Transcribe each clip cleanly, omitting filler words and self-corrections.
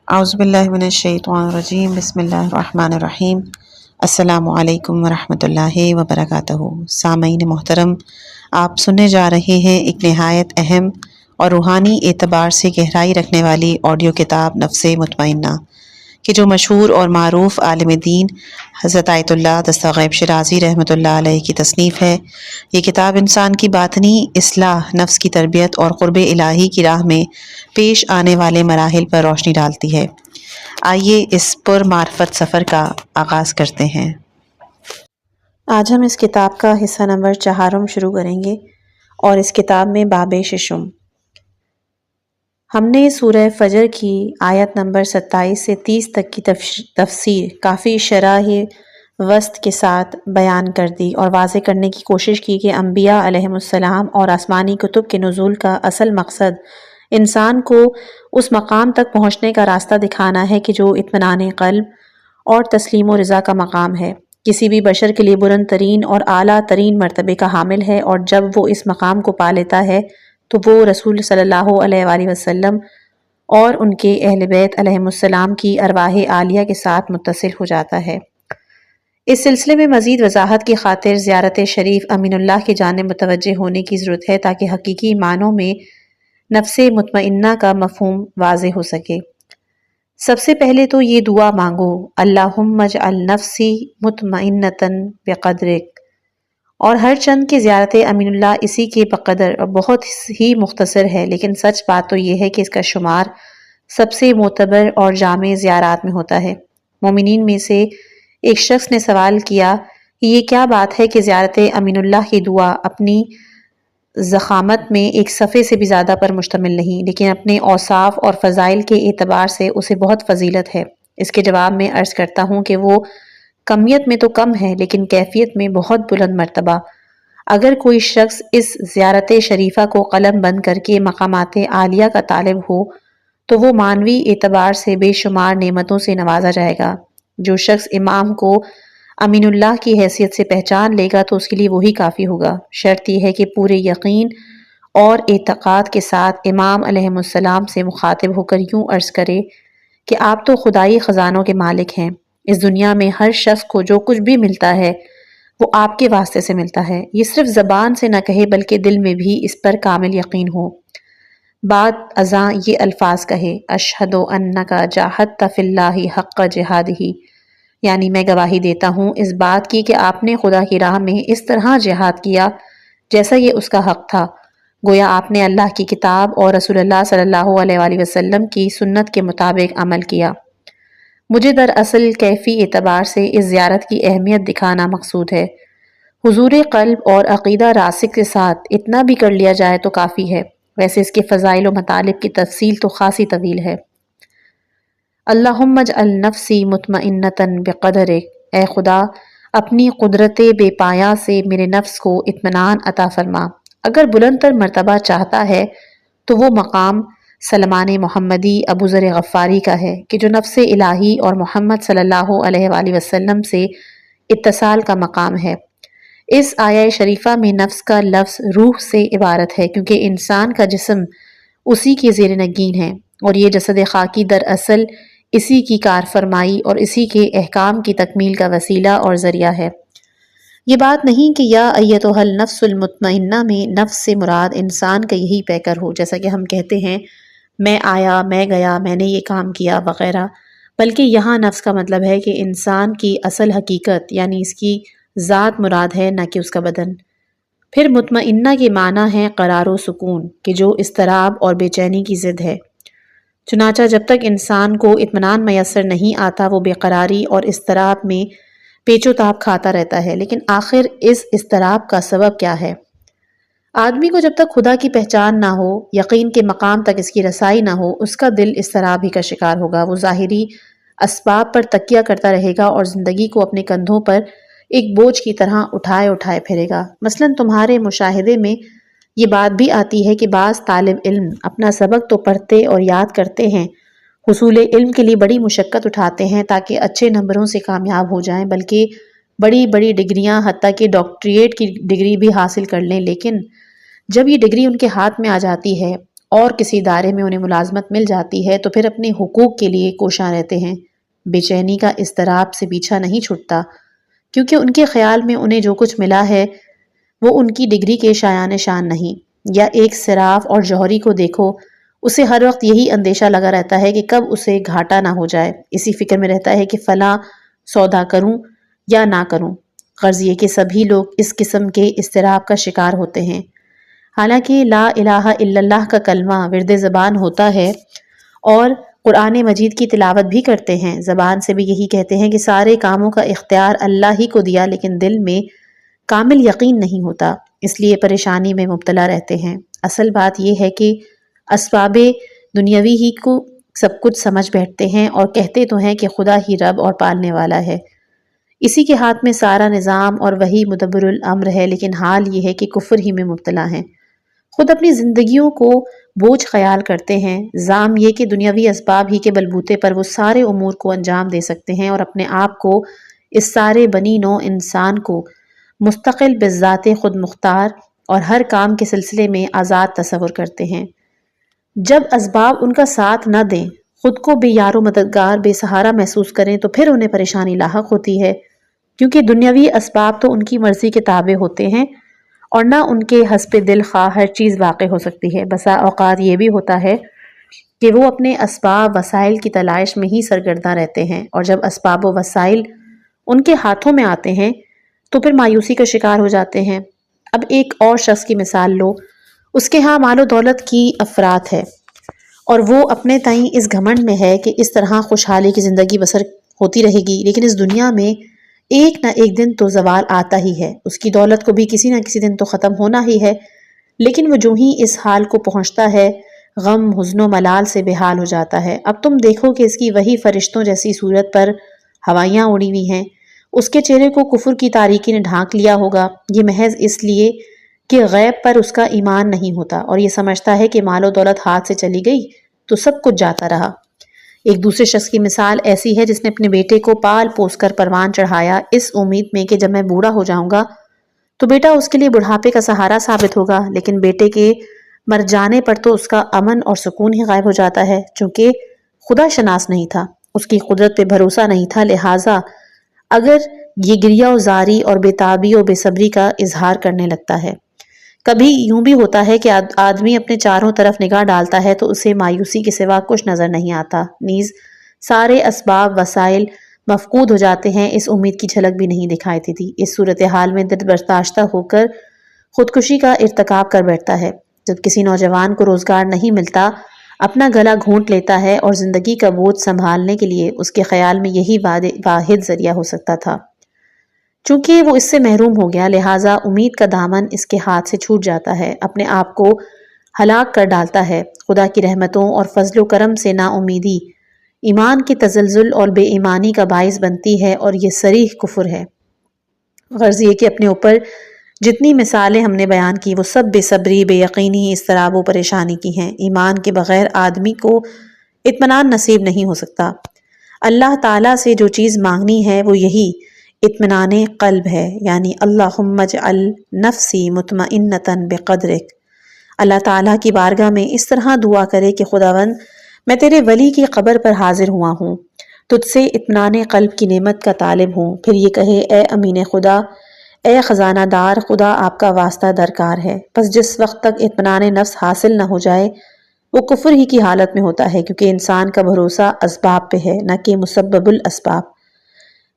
اعوذ باللہ من الشیطان الرجیم بسم اللہ الرحمن الرحیم السلام علیکم ورحمۃ اللہ وبرکاتہ۔ سامعین محترم، آپ سننے جا رہے ہیں ایک نہایت اہم اور روحانی اعتبار سے گہرائی رکھنے والی آڈیو کتاب نفس مطمئنہ کہ جو مشہور اور معروف عالم دین حضرت آیت اللہ دستغیب شیرازی رحمۃ اللہ علیہ کی تصنیف ہے۔ یہ کتاب انسان کی باطنی اصلاح، نفس کی تربیت اور قرب الہی کی راہ میں پیش آنے والے مراحل پر روشنی ڈالتی ہے۔ آئیے اس پر معرفت سفر کا آغاز کرتے ہیں۔ آج ہم اس کتاب کا حصہ نمبر 4 شروع کریں گے اور اس کتاب میں باب ششم۔ ہم نے سورہ فجر کی آیت نمبر 27 سے 30 تک کی تفسیر کافی شرح وسط کے ساتھ بیان کر دی اور واضح کرنے کی کوشش کی کہ انبیاء علیہم السلام اور آسمانی کتب کے نزول کا اصل مقصد انسان کو اس مقام تک پہنچنے کا راستہ دکھانا ہے کہ جو اطمینان قلب اور تسلیم و رضا کا مقام ہے، کسی بھی بشر کے لیے بلند ترین اور اعلیٰ ترین مرتبے کا حامل ہے، اور جب وہ اس مقام کو پا لیتا ہے تو وہ رسول صلی اللہ علیہ وآلہ وسلم اور ان کے اہل بیت علیہم السلام کی ارواح عالیہ کے ساتھ متصل ہو جاتا ہے۔ اس سلسلے میں مزید وضاحت کی خاطر زیارت شریف امین اللہ کی جانب متوجہ ہونے کی ضرورت ہے تاکہ حقیقی معنوں میں نفس مطمئنہ کا مفہوم واضح ہو سکے۔ سب سے پہلے تو یہ دعا مانگو، اللہم اجعل نفسی مطمئنۃ بقدرک، اور ہر چند کی زیارت امین اللہ اسی کے بقدر اور بہت ہی مختصر ہے، لیکن سچ بات تو یہ ہے کہ اس کا شمار سب سے معتبر اور جامع زیارات میں ہوتا ہے۔ مومنین میں سے ایک شخص نے سوال کیا کہ یہ کیا بات ہے کہ زیارت امین اللہ کی دعا اپنی ضخامت میں ایک صفحے سے بھی زیادہ پر مشتمل نہیں، لیکن اپنے اوصاف اور فضائل کے اعتبار سے اسے بہت فضیلت ہے۔ اس کے جواب میں عرض کرتا ہوں کہ وہ کمیت میں تو کم ہے لیکن کیفیت میں بہت بلند مرتبہ۔ اگر کوئی شخص اس زیارت شریفہ کو قلم بند کر کے مقامات عالیہ کا طالب ہو تو وہ معنوی اعتبار سے بے شمار نعمتوں سے نوازا جائے گا۔ جو شخص امام کو امین اللہ کی حیثیت سے پہچان لے گا تو اس کے لیے وہی کافی ہوگا۔ شرط یہ ہے کہ پورے یقین اور اعتقاد کے ساتھ امام علیہم السلام سے مخاطب ہو کر یوں عرض کرے کہ آپ تو خدائی خزانوں کے مالک ہیں، اس دنیا میں ہر شخص کو جو کچھ بھی ملتا ہے وہ آپ کے واسطے سے ملتا ہے۔ یہ صرف زبان سے نہ کہے بلکہ دل میں بھی اس پر کامل یقین ہو، بعد ازاں یہ الفاظ کہے، اشہد انک جاہدت فی اللہ حق جہادہ، یعنی میں گواہی دیتا ہوں اس بات کی کہ آپ نے خدا کی راہ میں اس طرح جہاد کیا جیسا یہ اس کا حق تھا، گویا آپ نے اللہ کی کتاب اور رسول اللہ صلی اللہ علیہ وآلہ وسلم کی سنت کے مطابق عمل کیا۔ مجھے دراصل کیفی اعتبار سے اس زیارت کی اہمیت دکھانا مقصود ہے۔ حضور قلب اور عقیدہ راسخ کے ساتھ اتنا بھی کر لیا جائے تو کافی ہے، ویسے اس کے فضائل و مطالب کی تفصیل تو خاصی طویل ہے۔ اللہم اجعل نفسی مطمئنۃ بقدرک، اے خدا اپنی قدرت بے پایہ سے میرے نفس کو اطمینان عطا فرما۔ اگر بلند تر مرتبہ چاہتا ہے تو وہ مقام سلمان محمدی ابو ذر غفاری کا ہے کہ جو نفس الہی اور محمد صلی اللہ علیہ وآلہ وسلم سے اتصال کا مقام ہے۔ اس آیہ شریفہ میں نفس کا لفظ روح سے عبارت ہے کیونکہ انسان کا جسم اسی کے زیر نگین ہے اور یہ جسد خاکی دراصل اسی کی کار فرمائی اور اسی کے احکام کی تکمیل کا وسیلہ اور ذریعہ ہے۔ یہ بات نہیں کہ یا ایتھا النفس المطمئنہ میں نفس سے مراد انسان کا یہی پیکر ہو، جیسا کہ ہم کہتے ہیں میں آیا، میں گیا، میں نے یہ کام کیا وغیرہ، بلکہ یہاں نفس کا مطلب ہے کہ انسان کی اصل حقیقت یعنی اس کی ذات مراد ہے، نہ کہ اس کا بدن۔ پھر مطمئنہ کے معنی ہے قرار و سکون، کہ جو اضطراب اور بے چینی کی ضد ہے۔ چنانچہ جب تک انسان کو اطمینان میسر نہیں آتا وہ بے قراری اور اضطراب میں پیچ و تاب کھاتا رہتا ہے، لیکن آخر اس اضطراب کا سبب کیا ہے؟ آدمی کو جب تک خدا کی پہچان نہ ہو، یقین کے مقام تک اس کی رسائی نہ ہو، اس کا دل اضطراب ہی کا شکار ہوگا۔ وہ ظاہری اسباب پر تکیہ کرتا رہے گا اور زندگی کو اپنے کندھوں پر ایک بوجھ کی طرح اٹھائے پھرے گا۔ مثلاً تمہارے مشاہدے میں یہ بات بھی آتی ہے کہ بعض طالب علم اپنا سبق تو پڑھتے اور یاد کرتے ہیں، حصول علم کے لیے بڑی مشقت اٹھاتے ہیں تاکہ اچھے نمبروں سے کامیاب ہو جائیں، بلکہ بڑی بڑی ڈگریاں حتیٰ کہ ڈاکٹریٹ کی ڈگری بھی حاصل کر لیں، لیکن جب یہ ڈگری ان کے ہاتھ میں آ جاتی ہے اور کسی ادارے میں انہیں ملازمت مل جاتی ہے تو پھر اپنے حقوق کے لیے کوشاں رہتے ہیں۔ بے چینی کا اضطراب سے پیچھا نہیں چھٹتا، کیونکہ ان کے خیال میں انہیں جو کچھ ملا ہے وہ ان کی ڈگری کے شایان شان نہیں۔ یا ایک صراف اور جوہری کو دیکھو، اسے ہر وقت یہی اندیشہ لگا رہتا ہے کہ کب اسے گھاٹا نہ ہو جائے، اسی فکر میں رہتا ہے کہ فلاں سودا کروں یا نہ کروں۔ غرض یہ کہ سبھی لوگ اس قسم کے اضطراب کا شکار ہوتے ہیں۔ حالانکہ لا الہ الا اللہ کا کلمہ ورد زبان ہوتا ہے اور قرآن مجید کی تلاوت بھی کرتے ہیں، زبان سے بھی یہی کہتے ہیں کہ سارے کاموں کا اختیار اللہ ہی کو دیا، لیکن دل میں کامل یقین نہیں ہوتا، اس لیے پریشانی میں مبتلا رہتے ہیں۔ اصل بات یہ ہے کہ اسباب دنیاوی ہی کو سب کچھ سمجھ بیٹھتے ہیں اور کہتے تو ہیں کہ خدا ہی رب اور پالنے والا ہے، اسی کے ہاتھ میں سارا نظام اور وہی مدبر الامر ہے، لیکن حال یہ ہے کہ کفر ہی میں مبتلا ہیں۔ خود اپنی زندگیوں کو بوجھ خیال کرتے ہیں، زعم یہ کہ دنیاوی اسباب ہی کے بلبوتے پر وہ سارے امور کو انجام دے سکتے ہیں اور اپنے آپ کو اس سارے بنی نوع انسان کو مستقل بذات خود مختار اور ہر کام کے سلسلے میں آزاد تصور کرتے ہیں۔ جب اسباب ان کا ساتھ نہ دیں، خود کو بے یار و مددگار، بے سہارا محسوس کریں تو پھر انہیں پریشانی لاحق ہوتی ہے، کیونکہ دنیاوی اسباب تو ان کی مرضی کے تابع ہوتے ہیں اور نہ ان کے حسب دل خواہ ہر چیز واقع ہو سکتی ہے۔ بسا اوقات یہ بھی ہوتا ہے کہ وہ اپنے اسباب وسائل کی تلاش میں ہی سرگرداں رہتے ہیں، اور جب اسباب و وسائل ان کے ہاتھوں میں آتے ہیں تو پھر مایوسی کا شکار ہو جاتے ہیں۔ اب ایک اور شخص کی مثال لو، اس کے ہاں مال و دولت کی افراط ہے اور وہ اپنے تئیں اس گھمنڈ میں ہے کہ اس طرح خوشحالی کی زندگی بسر ہوتی رہے گی، لیکن اس دنیا میں ایک نہ ایک دن تو زوال آتا ہی ہے، اس کی دولت کو بھی کسی نہ کسی دن تو ختم ہونا ہی ہے، لیکن وہ جو ہی اس حال کو پہنچتا ہے غم حزن و ملال سے بے حال ہو جاتا ہے۔ اب تم دیکھو کہ اس کی وہی فرشتوں جیسی صورت پر ہوائیاں اڑی ہوئی ہیں، اس کے چہرے کو کفر کی تاریکی نے ڈھانک لیا ہوگا، یہ محض اس لیے کہ غیب پر اس کا ایمان نہیں ہوتا اور یہ سمجھتا ہے کہ مال و دولت ہاتھ سے چلی گئی تو سب کچھ جاتا رہا۔ ایک دوسرے شخص کی مثال ایسی ہے جس نے اپنے بیٹے کو پال پوس کر پروان چڑھایا اس امید میں کہ جب میں بوڑھا ہو جاؤں گا تو بیٹا اس کے لیے بڑھاپے کا سہارا ثابت ہوگا، لیکن بیٹے کے مر جانے پر تو اس کا امن اور سکون ہی غائب ہو جاتا ہے، چونکہ خدا شناس نہیں تھا، اس کی قدرت پہ بھروسہ نہیں تھا، لہٰذا اگر یہ گریہ و زاری اور بے تابی و بے صبری کا اظہار کرنے لگتا ہے۔ کبھی یوں بھی ہوتا ہے کہ آدمی اپنے چاروں طرف نگاہ ڈالتا ہے تو اسے مایوسی کے سوا کچھ نظر نہیں آتا، نیز سارے اسباب وسائل مفقود ہو جاتے ہیں، اس امید کی جھلک بھی نہیں دکھائی دیتی۔ اس صورتحال میں دل برداشتہ ہو کر خودکشی کا ارتکاب کر بیٹھتا ہے۔ جب کسی نوجوان کو روزگار نہیں ملتا، اپنا گلا گھونٹ لیتا ہے اور زندگی کا بوجھ سنبھالنے کے لیے اس کے خیال میں یہی واحد ذریعہ ہو سکتا تھا۔ چونکہ وہ اس سے محروم ہو گیا، لہٰذا امید کا دامن اس کے ہاتھ سے چھوٹ جاتا ہے، اپنے آپ کو ہلاک کر ڈالتا ہے۔ خدا کی رحمتوں اور فضل و کرم سے نا امیدی ایمان کی تزلزل اور بے ایمانی کا باعث بنتی ہے اور یہ صریح کفر ہے۔ غرض یہ کہ اپنے اوپر جتنی مثالیں ہم نے بیان کی وہ سب بے صبری، بے یقینی، اضطراب و پریشانی کی ہیں۔ ایمان کے بغیر آدمی کو اطمینان نصیب نہیں ہو سکتا۔ اللہ تعالیٰ سے جو چیز مانگنی ہے وہ یہی اطمینان قلب ہے، یعنی اللہم اجعل نفسی مطمئنۃ بقدرک۔ اللہ تعالیٰ کی بارگاہ میں اس طرح دعا کرے کہ خداوند میں تیرے ولی کی قبر پر حاضر ہوا ہوں، تجھ سے اطمینان قلب کی نعمت کا طالب ہوں، پھر یہ کہے اے امین خدا، اے خزانہ دار، خدا آپ کا واسطہ درکار ہے۔ پس جس وقت تک اطمینان نفس حاصل نہ ہو جائے وہ کفر ہی کی حالت میں ہوتا ہے، کیونکہ انسان کا بھروسہ اسباب پہ ہے نہ کہ مسبب الاسباب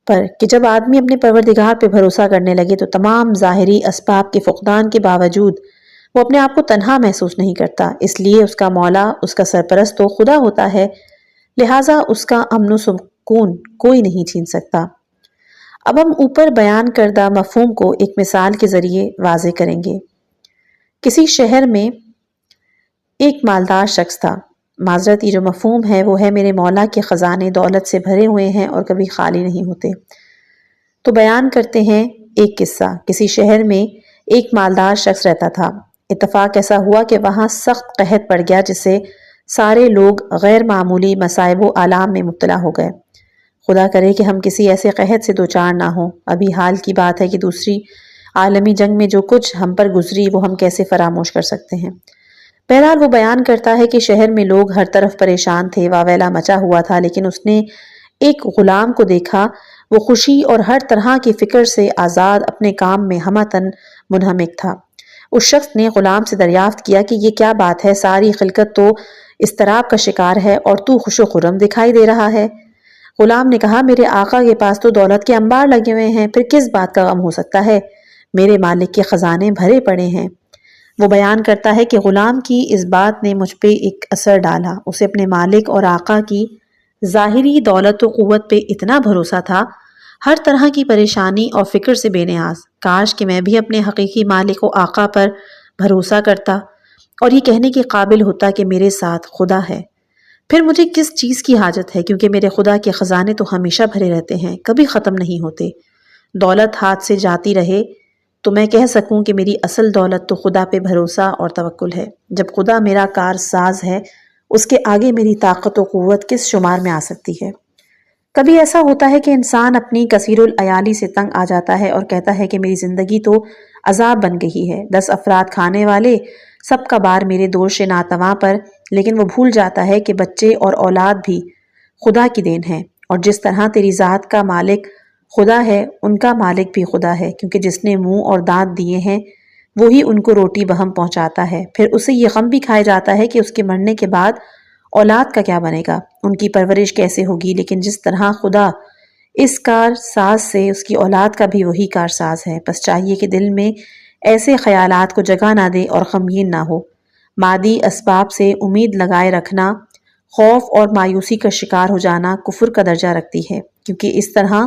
پر، کہ جب آدمی اپنے پروردگار پہ بھروسہ کرنے لگے تو تمام ظاہری اسباب کے فقدان کے باوجود وہ اپنے آپ کو تنہا محسوس نہیں کرتا، اس لیے اس کا مولا، اس کا سرپرست تو خدا ہوتا ہے، لہٰذا اس کا امن و سکون کوئی نہیں چھین سکتا۔ اب ہم اوپر بیان کردہ مفہوم کو ایک مثال کے ذریعے واضح کریں گے۔ کسی شہر میں ایک مالدار شخص تھا۔ معذرت، یہ جو مفہوم ہے وہ ہے میرے مولا کے خزانے دولت سے بھرے ہوئے ہیں اور کبھی خالی نہیں ہوتے۔ تو بیان کرتے ہیں ایک قصہ۔ کسی شہر میں ایک مالدار شخص رہتا تھا۔ اتفاق ایسا ہوا کہ وہاں سخت قحط پڑ گیا جس سے سارے لوگ غیر معمولی مصائب و آلام میں مبتلا ہو گئے۔ خدا کرے کہ ہم کسی ایسے قحط سے دوچار نہ ہوں۔ ابھی حال کی بات ہے کہ دوسری عالمی جنگ میں جو کچھ ہم پر گزری وہ ہم کیسے فراموش کر سکتے ہیں۔ بہرحال وہ بیان کرتا ہے کہ شہر میں لوگ ہر طرف پریشان تھے، واویلا مچا ہوا تھا، لیکن اس نے ایک غلام کو دیکھا، وہ خوشی اور ہر طرح کی فکر سے آزاد، اپنے کام میں ہمہ منہمک تھا۔ اس شخص نے غلام سے دریافت کیا کہ یہ کیا بات ہے، ساری خلقت تو اضطراب کا شکار ہے اور تو خوش و خرم دکھائی دے رہا ہے۔ غلام نے کہا، میرے آقا کے پاس تو دولت کے انبار لگے ہوئے ہیں، پھر کس بات کا غم ہو سکتا ہے؟ میرے مالک کے خزانے بھرے پڑے ہیں۔ وہ بیان کرتا ہے کہ غلام کی اس بات نے مجھ پہ ایک اثر ڈالا، اسے اپنے مالک اور آقا کی ظاہری دولت و قوت پہ اتنا بھروسہ تھا، ہر طرح کی پریشانی اور فکر سے بے نیاز۔ کاش کہ میں بھی اپنے حقیقی مالک و آقا پر بھروسہ کرتا اور یہ کہنے کے قابل ہوتا کہ میرے ساتھ خدا ہے۔ پھر مجھے کس چیز کی حاجت ہے، کیونکہ میرے خدا کے خزانے تو ہمیشہ بھرے رہتے ہیں، کبھی ختم نہیں ہوتے۔ دولت ہاتھ سے جاتی رہے تو میں کہہ سکوں کہ میری اصل دولت تو خدا پہ بھروسہ اور توکل ہے۔ جب خدا میرا کار ساز ہے، اس کے آگے میری طاقت و قوت کس شمار میں آ سکتی ہے؟ کبھی ایسا ہوتا ہے کہ انسان اپنی کثیر العیالی سے تنگ آ جاتا ہے اور کہتا ہے کہ میری زندگی تو عذاب بن گئی ہے، 10 افراد کھانے والے، سب کا بار میرے دوش ناتواں پر، لیکن وہ بھول جاتا ہے کہ بچے اور اولاد بھی خدا کی دین ہے، اور جس طرح تیری ذات کا مالک خدا ہے، ان کا مالک بھی خدا ہے، کیونکہ جس نے منہ اور دانت دیے ہیں وہی ان کو روٹی بہم پہنچاتا ہے۔ پھر اسے یہ غم بھی کھایا جاتا ہے کہ اس کے مرنے کے بعد اولاد کا کیا بنے گا، ان کی پرورش کیسے ہوگی، لیکن جس طرح خدا اس کار ساز سے، اس کی اولاد کا بھی وہی کار ساز ہے۔ بس چاہیے کہ دل میں ایسے خیالات کو جگہ نہ دے اور غمگین نہ ہو۔ مادی اسباب سے امید لگائے رکھنا، خوف اور مایوسی کا شکار ہو جانا کفر کا درجہ رکھتی ہے، کیونکہ اس طرح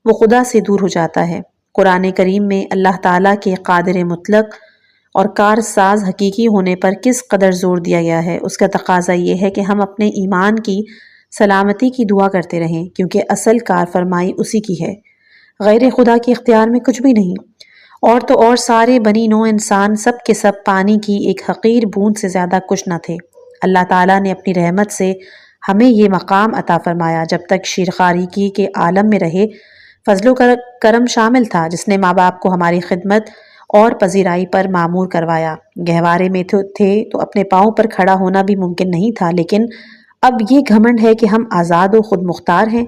وہ خدا سے دور ہو جاتا ہے۔ قرآن کریم میں اللہ تعالیٰ کے قادر مطلق اور کار ساز حقیقی ہونے پر کس قدر زور دیا گیا ہے، اس کا تقاضا یہ ہے کہ ہم اپنے ایمان کی سلامتی کی دعا کرتے رہیں، کیونکہ اصل کار فرمائی اسی کی ہے، غیر خدا کے اختیار میں کچھ بھی نہیں۔ اور تو اور سارے بنی نوع انسان سب کے سب پانی کی ایک حقیر بوند سے زیادہ کچھ نہ تھے۔ اللہ تعالیٰ نے اپنی رحمت سے ہمیں یہ مقام عطا فرمایا۔ جب تک شیرخواریکی کے عالم میں رہے، فضل و کرم شامل تھا، جس نے ماں باپ کو ہماری خدمت اور پذیرائی پر معمور کروایا۔ گہوارے میں تھے تو اپنے پاؤں پر کھڑا ہونا بھی ممکن نہیں تھا، لیکن اب یہ گھمنڈ ہے کہ ہم آزاد و خود مختار ہیں۔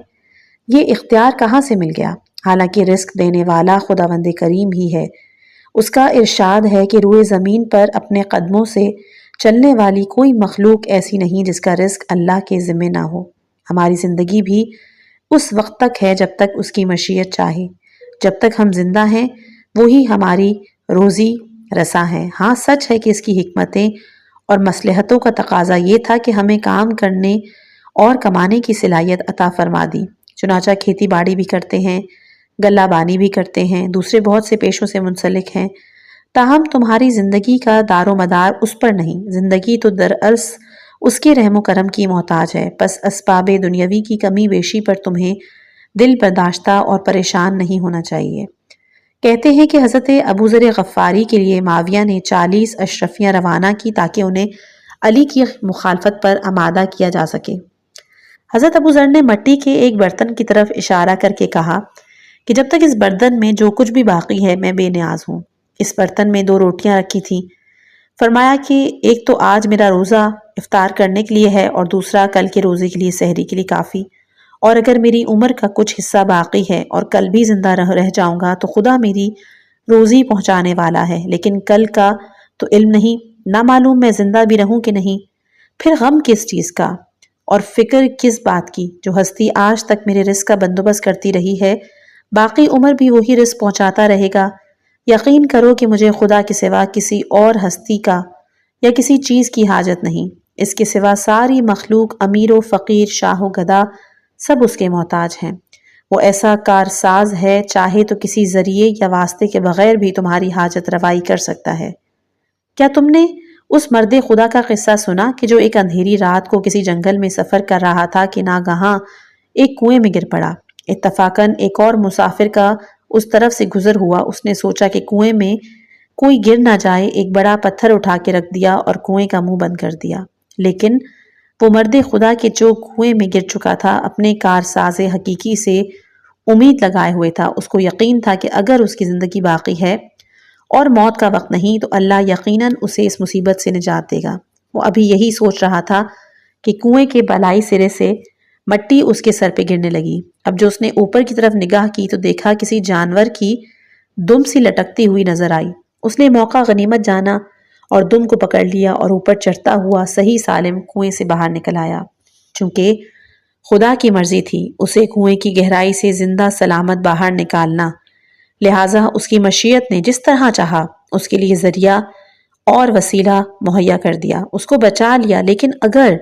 یہ اختیار کہاں سے مل گیا؟ حالانکہ رزق دینے والا خداوند کریم ہی ہے۔ اس کا ارشاد ہے کہ روئے زمین پر اپنے قدموں سے چلنے والی کوئی مخلوق ایسی نہیں جس کا رزق اللہ کے ذمہ نہ ہو۔ ہماری زندگی بھی اس وقت تک ہے جب تک اس کی مشیت چاہے۔ جب تک ہم زندہ ہیں وہی ہماری روزی رساں ہے۔ ہاں سچ ہے کہ اس کی حکمتیں اور مصلحتوں کا تقاضا یہ تھا کہ ہمیں کام کرنے اور کمانے کی صلاحیت عطا فرما دی۔ چنانچہ کھیتی باڑی بھی کرتے ہیں، غلہ بانی بھی کرتے ہیں، دوسرے بہت سے پیشوں سے منسلک ہیں، تاہم تمہاری زندگی کا دار و مدار اس پر نہیں۔ زندگی تو دراصل اس کے رحم و کرم کی محتاج ہے، پس اسباب دنیاوی کی کمی بیشی پر تمہیں دل برداشتہ اور پریشان نہیں ہونا چاہیے۔ کہتے ہیں کہ حضرت ابو ذر غفاری کے لیے معاویہ نے 40 اشرفیاں روانہ کی تاکہ انہیں علی کی مخالفت پر آمادہ کیا جا سکے۔ حضرت ابو ذر نے مٹی کے ایک برتن کی طرف اشارہ کر کے کہا کہ جب تک اس برتن میں جو کچھ بھی باقی ہے میں بے نیاز ہوں۔ اس برتن میں 2 روٹیاں رکھی تھیں۔ فرمایا کہ ایک تو آج میرا روزہ افطار کرنے کے لیے ہے اور دوسرا کل کے روزے کے لیے سحری کے لیے کافی، اور اگر میری عمر کا کچھ حصہ باقی ہے اور کل بھی زندہ رہ جاؤں گا تو خدا میری روزی پہنچانے والا ہے، لیکن کل کا تو علم نہیں، نہ معلوم میں زندہ بھی رہوں کہ نہیں۔ پھر غم کس چیز کا اور فکر کس بات کی؟ جو ہستی آج تک میرے رزق کا بندوبست کرتی رہی ہے باقی عمر بھی وہی رزق پہنچاتا رہے گا۔ یقین کرو کہ مجھے خدا کے سوا کسی اور ہستی کا یا کسی چیز کی حاجت نہیں، اس کے سوا ساری مخلوق امیر و فقیر، شاہ و گدا سب اس کے محتاج ہیں۔ وہ ایسا کارساز ہے، چاہے تو کسی ذریعے یا واسطے کے بغیر بھی تمہاری حاجت روائی کر سکتا ہے۔ کیا تم نے اس مرد خدا کا قصہ سنا کہ جو ایک اندھیری رات کو کسی جنگل میں سفر کر رہا تھا کہ ناگہاں ایک کنویں میں گر پڑا؟ اتفاقاً ایک اور مسافر کا اس طرف سے گزر ہوا، اس نے سوچا کہ کنویں میں کوئی گر نہ جائے، ایک بڑا پتھر اٹھا کے رکھ دیا اور کنویں کا منہ بند کر دیا۔ لیکن وہ مرد خدا کہ جو کنویں میں گر چکا تھا اپنے کارساز حقیقی سے امید لگائے ہوئے تھا، اس کو یقین تھا کہ اگر اس کی زندگی باقی ہے اور موت کا وقت نہیں تو اللہ یقیناً اسے اس مصیبت سے نجات دے گا۔ وہ ابھی یہی سوچ رہا تھا کہ کنویں کے بالائی سرے سے مٹی اس کے سر پہ گرنے لگی۔ اب جو اس نے اوپر کی طرف نگاہ کی تو دیکھا کسی جانور کی دم سی لٹکتی ہوئی نظر آئی۔ اس نے موقع غنیمت جانا اور دم کو پکڑ لیا اور اوپر چڑھتا ہوا صحیح سالم کنویں سے باہر نکل آیا۔ چونکہ خدا کی مرضی تھی اسے کنویں کی گہرائی سے زندہ سلامت باہر نکالنا، لہٰذا اس کی مشیت نے جس طرح چاہا اس کے لیے ذریعہ اور وسیلہ مہیا کر دیا، اس کو بچا لیا۔ لیکن اگر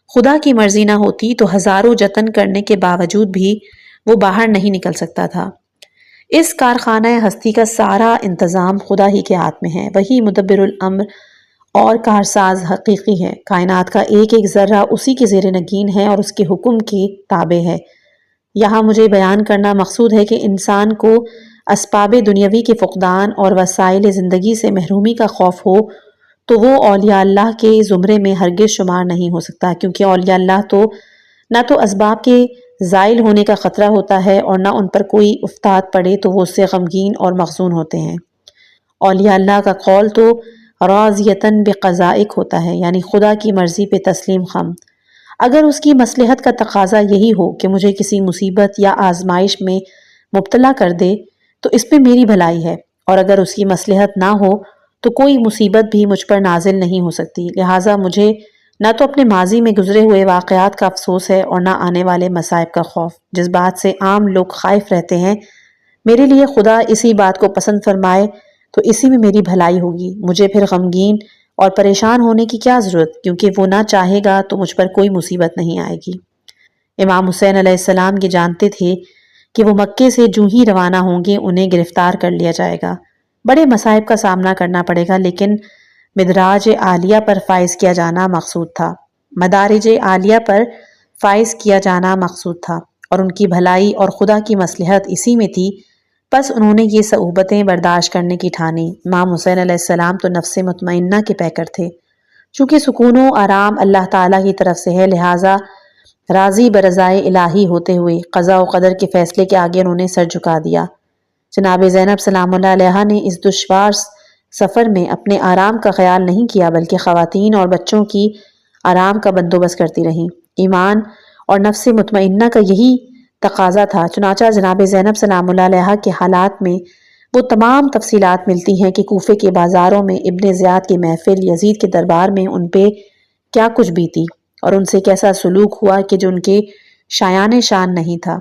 خدا کی مرضی نہ ہوتی تو ہزاروں جتن کرنے کے باوجود بھی وہ باہر نہیں نکل سکتا تھا۔ اس کارخانہ ہستی کا سارا انتظام خدا ہی کے ہاتھ میں ہے، وہی مدبر الامر اور کارساز حقیقی ہے۔ کائنات کا ایک ایک ذرہ اسی کے زیر نگین ہے اور اس کے حکم کے تابع ہے۔ یہاں مجھے بیان کرنا مقصود ہے کہ انسان کو اسباب دنیاوی کے فقدان اور وسائل زندگی سے محرومی کا خوف ہو تو وہ اولیاء اللہ کے زمرے میں ہرگز شمار نہیں ہو سکتا، کیونکہ اولیاء اللہ تو نہ تو اسباب کے زائل ہونے کا خطرہ ہوتا ہے اور نہ ان پر کوئی افتاد پڑے تو وہ اس سے غمگین اور مخزون ہوتے ہیں۔ اولیاء اللہ کا قول تو راضیتاً بقضائک ہوتا ہے، یعنی خدا کی مرضی پہ تسلیم خم۔ اگر اس کی مصلحت کا تقاضا یہی ہو کہ مجھے کسی مصیبت یا آزمائش میں مبتلا کر دے تو اس پہ میری بھلائی ہے، اور اگر اس کی مصلحت نہ ہو تو کوئی مصیبت بھی مجھ پر نازل نہیں ہو سکتی۔ لہٰذا مجھے نہ تو اپنے ماضی میں گزرے ہوئے واقعات کا افسوس ہے اور نہ آنے والے مصائب کا خوف۔ جس بات سے عام لوگ خائف رہتے ہیں، میرے لیے خدا اسی بات کو پسند فرمائے تو اسی میں میری بھلائی ہوگی۔ مجھے پھر غمگین اور پریشان ہونے کی کیا ضرورت، کیونکہ وہ نہ چاہے گا تو مجھ پر کوئی مصیبت نہیں آئے گی۔ امام حسین علیہ السلام یہ جانتے تھے کہ وہ مکے سے جو ہی روانہ ہوں گے انہیں گرفتار کر لیا جائے گا، بڑے مصائب کا سامنا کرنا پڑے گا، لیکن مدراج عالیہ پر فائز کیا جانا مقصود تھا۔ مدارج عالیہ پر فائز کیا جانا مقصود تھا اور ان کی بھلائی اور خدا کی مصلحت اسی میں تھی، بس انہوں نے یہ صعوبتیں برداشت کرنے کی ٹھانی۔ امام حسین علیہ السلام تو نفس مطمئنہ کے پیکر تھے۔ چونکہ سکون و آرام اللہ تعالیٰ کی طرف سے ہے، لہٰذا راضی برضائے الہی ہوتے ہوئے قضاء و قدر کے فیصلے کے آگے انہوں نے سر جھکا دیا۔ جناب زینب سلام اللہ علیہا نے اس دشوار سفر میں اپنے آرام کا خیال نہیں کیا، بلکہ خواتین اور بچوں کی آرام کا بندوبست کرتی رہیں۔ ایمان اور نفس مطمئنہ کا یہی تقاضا تھا، چنانچہ جناب زینب سلام اللہ علیہا کے حالات میں وہ تمام تفصیلات ملتی ہیں کہ کوفے کے بازاروں میں ابن زیاد کی محفل، یزید کے دربار میں ان پہ کیا کچھ بیتی اور ان سے کیسا سلوک ہوا کہ جو ان کے شایان شان نہیں تھا۔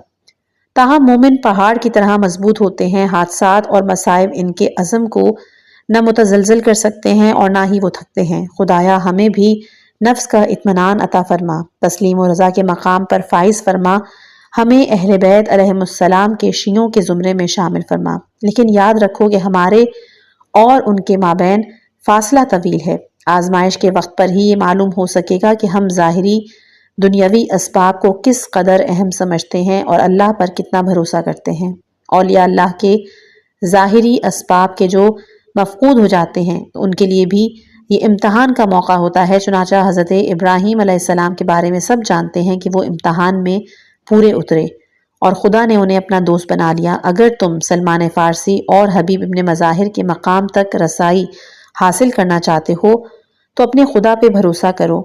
تاہم مومن پہاڑ کی طرح مضبوط ہوتے ہیں، حادثات اور مصائب ان کے عزم کو نہ متزلزل کر سکتے ہیں اور نہ ہی وہ تھکتے ہیں۔ خدایا ہمیں بھی نفس کا اطمینان عطا فرما، تسلیم و رضا کے مقام پر فائز فرما، ہمیں اہل بیت علیہم السلام کے شیعوں کے زمرے میں شامل فرما۔ لیکن یاد رکھو کہ ہمارے اور ان کے مابین فاصلہ طویل ہے۔ آزمائش کے وقت پر ہی یہ معلوم ہو سکے گا کہ ہم ظاہری دنیاوی اسباب کو کس قدر اہم سمجھتے ہیں اور اللہ پر کتنا بھروسہ کرتے ہیں۔ اولیاء اللہ کے ظاہری اسباب کے جو مفقود ہو جاتے ہیں تو ان کے لیے بھی یہ امتحان کا موقع ہوتا ہے، چنانچہ حضرت ابراہیم علیہ السلام کے بارے میں سب جانتے ہیں کہ وہ امتحان میں پورے اترے اور خدا نے انہیں اپنا دوست بنا لیا۔ اگر تم سلمان فارسی اور حبیب ابن مظاہر کے مقام تک رسائی حاصل کرنا چاہتے ہو تو اپنے خدا پہ بھروسہ کرو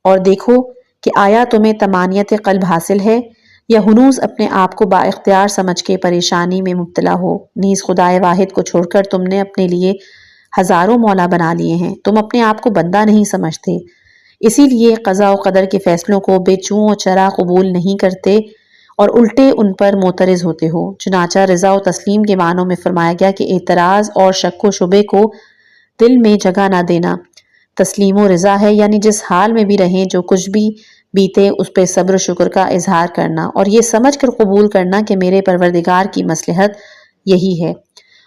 اور دیکھو کہ آیا تمہیں طمانینت قلب حاصل ہے یا ہنوز اپنے آپ کو با اختیار سمجھ کے پریشانی میں مبتلا ہو۔ نیز خدائے واحد کو چھوڑ کر تم نے اپنے لیے ہزاروں مولا بنا لیے ہیں، تم اپنے آپ کو بندہ نہیں سمجھتے، اسی لیے قضاء و قدر کے فیصلوں کو بے چوں و چرا قبول نہیں کرتے اور الٹے ان پر معترض ہوتے ہو۔ چنانچہ رضا و تسلیم کے معنوں میں فرمایا گیا کہ اعتراض اور شک و شبے کو دل میں جگہ نہ دینا تسلیم و رضا ہے، یعنی جس حال میں بھی رہیں، جو کچھ بھی بیتے اس پہ صبر و شکر کا اظہار کرنا اور یہ سمجھ کر قبول کرنا کہ میرے پروردگار کی مصلحت یہی ہے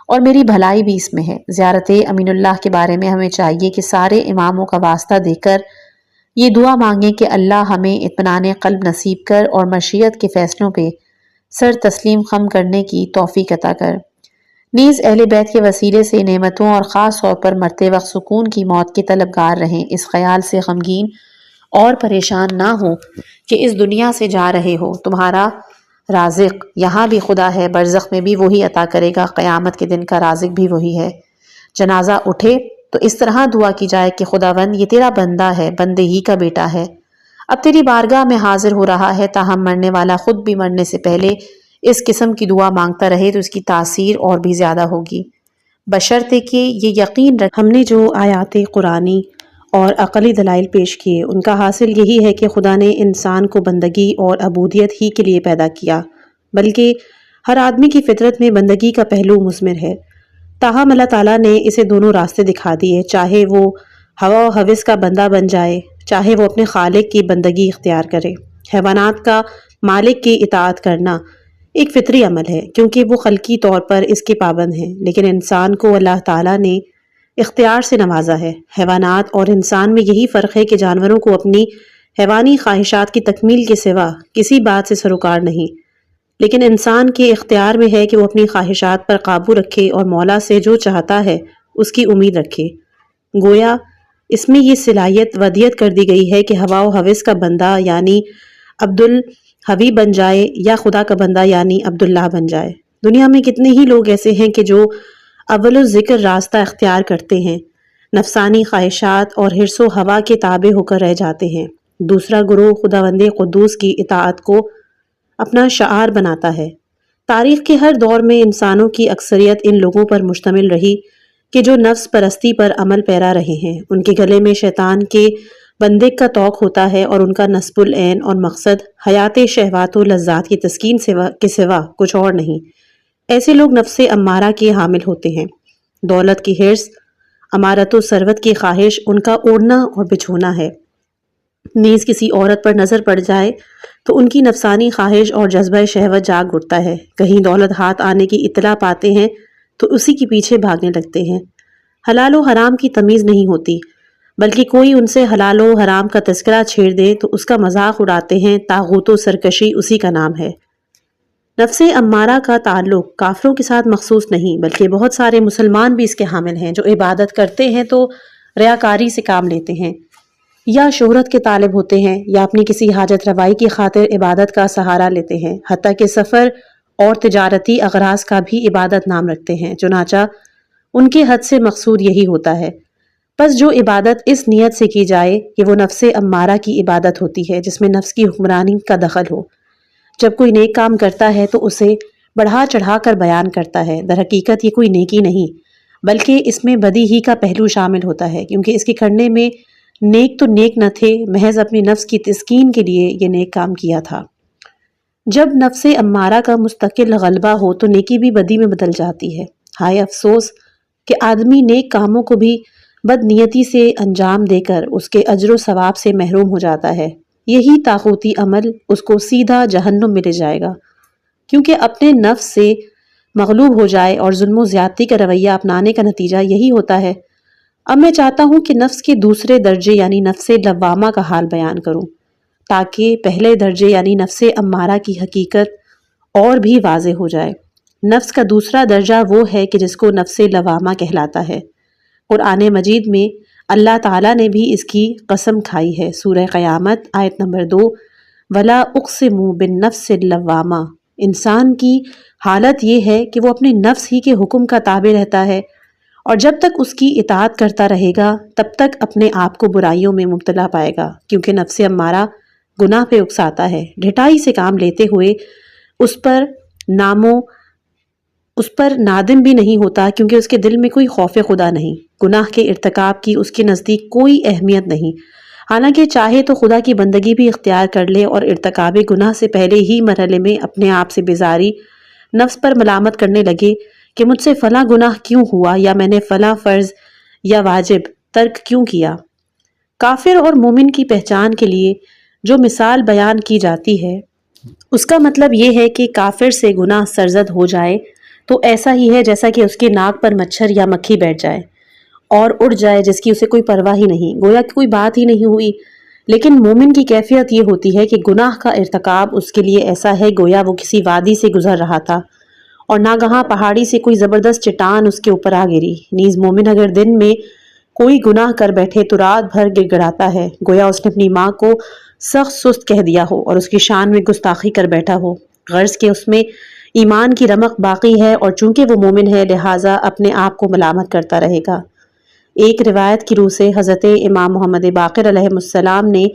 اور میری بھلائی بھی اس میں ہے۔ زیارت امین اللہ کے بارے میں ہمیں چاہیے کہ سارے اماموں کا واسطہ دے کر یہ دعا مانگیں کہ اللہ ہمیں اطمینان قلب نصیب کر اور مشیت کے فیصلوں پہ سر تسلیم خم کرنے کی توفیق عطا کر۔ نیز اہل بیت کے وسیلے سے نعمتوں اور خاص طور پر مرتے وقت سکون کی موت کے طلبگار رہیں، اس خیال سے غمگین اور پریشان نہ ہو کہ اس دنیا سے جا رہے ہو۔ تمہارا رازق یہاں بھی خدا ہے، برزخ میں بھی وہی عطا کرے گا، قیامت کے دن کا رازق بھی وہی ہے۔ جنازہ اٹھے تو اس طرح دعا کی جائے کہ خداوند یہ تیرا بندہ ہے، بندے ہی کا بیٹا ہے، اب تیری بارگاہ میں حاضر ہو رہا ہے، تاہم مرنے والا خود بھی مرنے سے پہلے اس قسم کی دعا مانگتا رہے تو اس کی تاثیر اور بھی زیادہ ہوگی، بشرطے کہ یہ یقین رکھ ہم نے جو آیات قرآنی اور عقلی دلائل پیش کیے ان کا حاصل یہی ہے کہ خدا نے انسان کو بندگی اور عبودیت ہی کے لیے پیدا کیا، بلکہ ہر آدمی کی فطرت میں بندگی کا پہلو مضمر ہے، تاہم اللہ تعالیٰ نے اسے دونوں راستے دکھا دیے، چاہے وہ ہوا و ہوس کا بندہ بن جائے، چاہے وہ اپنے خالق کی بندگی اختیار کرے۔ حیوانات کا مالک کی اطاعت کرنا ایک فطری عمل ہے کیونکہ وہ خلقی طور پر اس کے پابند ہیں، لیکن انسان کو اللہ تعالیٰ نے اختیار سے نوازا ہے۔ حیوانات اور انسان میں یہی فرق ہے کہ جانوروں کو اپنی حیوانی خواہشات کی تکمیل کے سوا کسی بات سے سروکار نہیں، لیکن انسان کے اختیار میں ہے کہ وہ اپنی خواہشات پر قابو رکھے اور مولا سے جو چاہتا ہے اس کی امید رکھے۔ گویا اس میں یہ صلاحیت ودیت کر دی گئی ہے کہ ہوا و ہوس کا بندہ یعنی عبدالحوی بن جائے یا خدا کا بندہ یعنی عبداللہ بن جائے۔ دنیا میں کتنے ہی لوگ ایسے ہیں کہ جو اول الذکر راستہ اختیار کرتے ہیں، نفسانی خواہشات اور حرص و ہوا کے تابع ہو کر رہ جاتے ہیں۔ دوسرا گروہ خداوند قدوس کی اطاعت کو اپنا شعار بناتا ہے۔ تاریخ کے ہر دور میں انسانوں کی اکثریت ان لوگوں پر مشتمل رہی کہ جو نفس پرستی پر عمل پیرا رہے ہیں۔ ان کے گلے میں شیطان کے بندے کا توق ہوتا ہے اور ان کا نصب العین اور مقصد حیات شہوات و لذات کی تسکین کے سوا کچھ اور نہیں۔ ایسے لوگ نفس امارہ کے حامل ہوتے ہیں۔ دولت کی حرص، امارت و ثروت کی خواہش ان کا اوڑھنا اور بچھونا ہے۔ نیز کسی عورت پر نظر پڑ جائے تو ان کی نفسانی خواہش اور جذبہ شہوت جاگ اٹھتا ہے، کہیں دولت ہاتھ آنے کی اطلاع پاتے ہیں تو اسی کے پیچھے بھاگنے لگتے ہیں۔ حلال و حرام کی تمیز نہیں ہوتی، بلکہ کوئی ان سے حلال و حرام کا تذکرہ چھیڑ دے تو اس کا مذاق اڑاتے ہیں۔ طاغوت و سرکشی اسی کا نام ہے۔ نفس امارہ کا تعلق کافروں کے ساتھ مخصوص نہیں، بلکہ بہت سارے مسلمان بھی اس کے حامل ہیں جو عبادت کرتے ہیں تو ریاکاری سے کام لیتے ہیں، یا شہرت کے طالب ہوتے ہیں، یا اپنی کسی حاجت روائی کی خاطر عبادت کا سہارا لیتے ہیں، حتیٰ کہ سفر اور تجارتی اغراض کا بھی عبادت نام رکھتے ہیں، چنانچہ ان کے حد سے مقصود یہی ہوتا ہے۔ پس جو عبادت اس نیت سے کی جائے کہ وہ نفس امارہ کی عبادت ہوتی ہے جس میں نفس کی حکمرانی کا دخل ہو۔ جب کوئی نیک کام کرتا ہے تو اسے بڑھا چڑھا کر بیان کرتا ہے، در حقیقت یہ کوئی نیکی نہیں بلکہ اس میں بدی ہی کا پہلو شامل ہوتا ہے، کیونکہ اس کے کرنے میں نیک تو نیک نہ تھے، محض اپنی نفس کی تسکین کے لیے یہ نیک کام کیا تھا۔ جب نفس امارہ کا مستقل غلبہ ہو تو نیکی بھی بدی میں بدل جاتی ہے۔ ہائے افسوس کہ آدمی نیک کاموں کو بھی بد نیتی سے انجام دے کر اس کے اجر و ثواب سے محروم ہو جاتا ہے۔ یہی طاغوتی عمل اس کو سیدھا جہنم میں لے جائے گا، کیونکہ اپنے نفس سے مغلوب ہو جائے اور ظلم و زیادتی کا رویہ اپنانے کا نتیجہ یہی ہوتا ہے۔ اب میں چاہتا ہوں کہ نفس کے دوسرے درجے یعنی نفس لوامہ کا حال بیان کروں، تاکہ پہلے درجے یعنی نفس امارہ کی حقیقت اور بھی واضح ہو جائے۔ نفس کا دوسرا درجہ وہ ہے کہ جس کو نفس لوامہ کہلاتا ہے۔ قرآن مجید میں اللہ تعالیٰ نے بھی اس کی قسم کھائی ہے۔ سورہ قیامت آیت نمبر 2، وَلَا أُقْسِمُ بِالنَّفْسِ اللَّوَّامَةِ۔ انسان کی حالت یہ ہے کہ وہ اپنے نفس ہی کے حکم کا تابع رہتا ہے، اور جب تک اس کی اطاعت کرتا رہے گا تب تک اپنے آپ کو برائیوں میں مبتلا پائے گا، کیونکہ نفس امارہ گناہ پہ اکساتا ہے، ڈھٹائی سے کام لیتے ہوئے اس پر نادم بھی نہیں ہوتا، کیونکہ اس کے دل میں کوئی خوف خدا نہیں۔ گناہ کے ارتکاب کی اس کے نزدیک کوئی اہمیت نہیں، حالانکہ چاہے تو خدا کی بندگی بھی اختیار کر لے اور ارتکاب گناہ سے پہلے ہی مرحلے میں اپنے آپ سے بیزاری نفس پر ملامت کرنے لگے کہ مجھ سے فلاں گناہ کیوں ہوا، یا میں نے فلاں فرض یا واجب ترک کیوں کیا۔ کافر اور مومن کی پہچان کے لیے جو مثال بیان کی جاتی ہے اس کا مطلب یہ ہے کہ کافر سے گناہ سرزد ہو جائے تو ایسا ہی ہے جیسا کہ اس کے ناک پر مچھر یا مکھی بیٹھ جائے اور اڑ جائے جس کی اسے کوئی پرواہ ہی نہیں، گویا کہ کوئی بات ہی نہیں ہوئی۔ لیکن مومن کی کیفیت یہ ہوتی ہے کہ گناہ کا ارتکاب اس کے لیے ایسا ہے گویا وہ کسی وادی سے گزر رہا تھا اور ناگہاں پہاڑی سے کوئی زبردست چٹان اس کے اوپر آ گری۔ نیز مومن اگر دن میں کوئی گناہ کر بیٹھے تو رات بھر گڑ گڑاتا ہے گویا اس نے اپنی ماں کو سخت سست کہہ دیا ہو اور اس کی شان میں گستاخی کر بیٹھا ہو، غرض کہ اس میں ایمان کی رمق باقی ہے، اور چونکہ وہ مومن ہے لہٰذا اپنے آپ کو ملامت کرتا رہے گا۔ ایک روایت کی روح سے حضرت امام محمد باقر علیہ السلام نے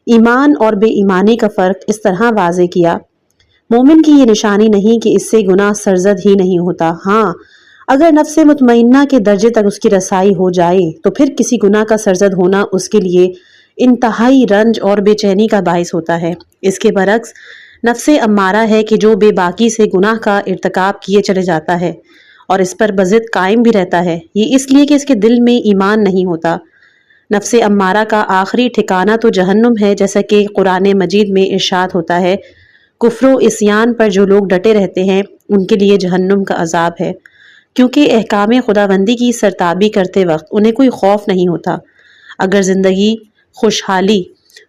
ایمان اور بے ایمانی کا فرق اس طرح واضح کیا: مومن کی یہ نشانی نہیں کہ اس سے گناہ سرزد ہی نہیں ہوتا، ہاں اگر نفس مطمئنہ کے درجے تک اس کی رسائی ہو جائے تو پھر کسی گناہ کا سرزد ہونا اس کے لیے انتہائی رنج اور بے چینی کا باعث ہوتا ہے۔ اس کے برعکس نفس امارہ ہے کہ جو بے باکی سے گناہ کا ارتکاب کیے چلے جاتا ہے اور اس پر بضد قائم بھی رہتا ہے، یہ اس لیے کہ اس کے دل میں ایمان نہیں ہوتا۔ نفس امارہ کا آخری ٹھکانہ تو جہنم ہے، جیسا کہ قرآن مجید میں ارشاد ہوتا ہے: کفر و عصیان پر جو لوگ ڈٹے رہتے ہیں ان کے لیے جہنم کا عذاب ہے، کیونکہ احکام خداوندی کی سرتابی کرتے وقت انہیں کوئی خوف نہیں ہوتا۔ اگر زندگی خوشحالی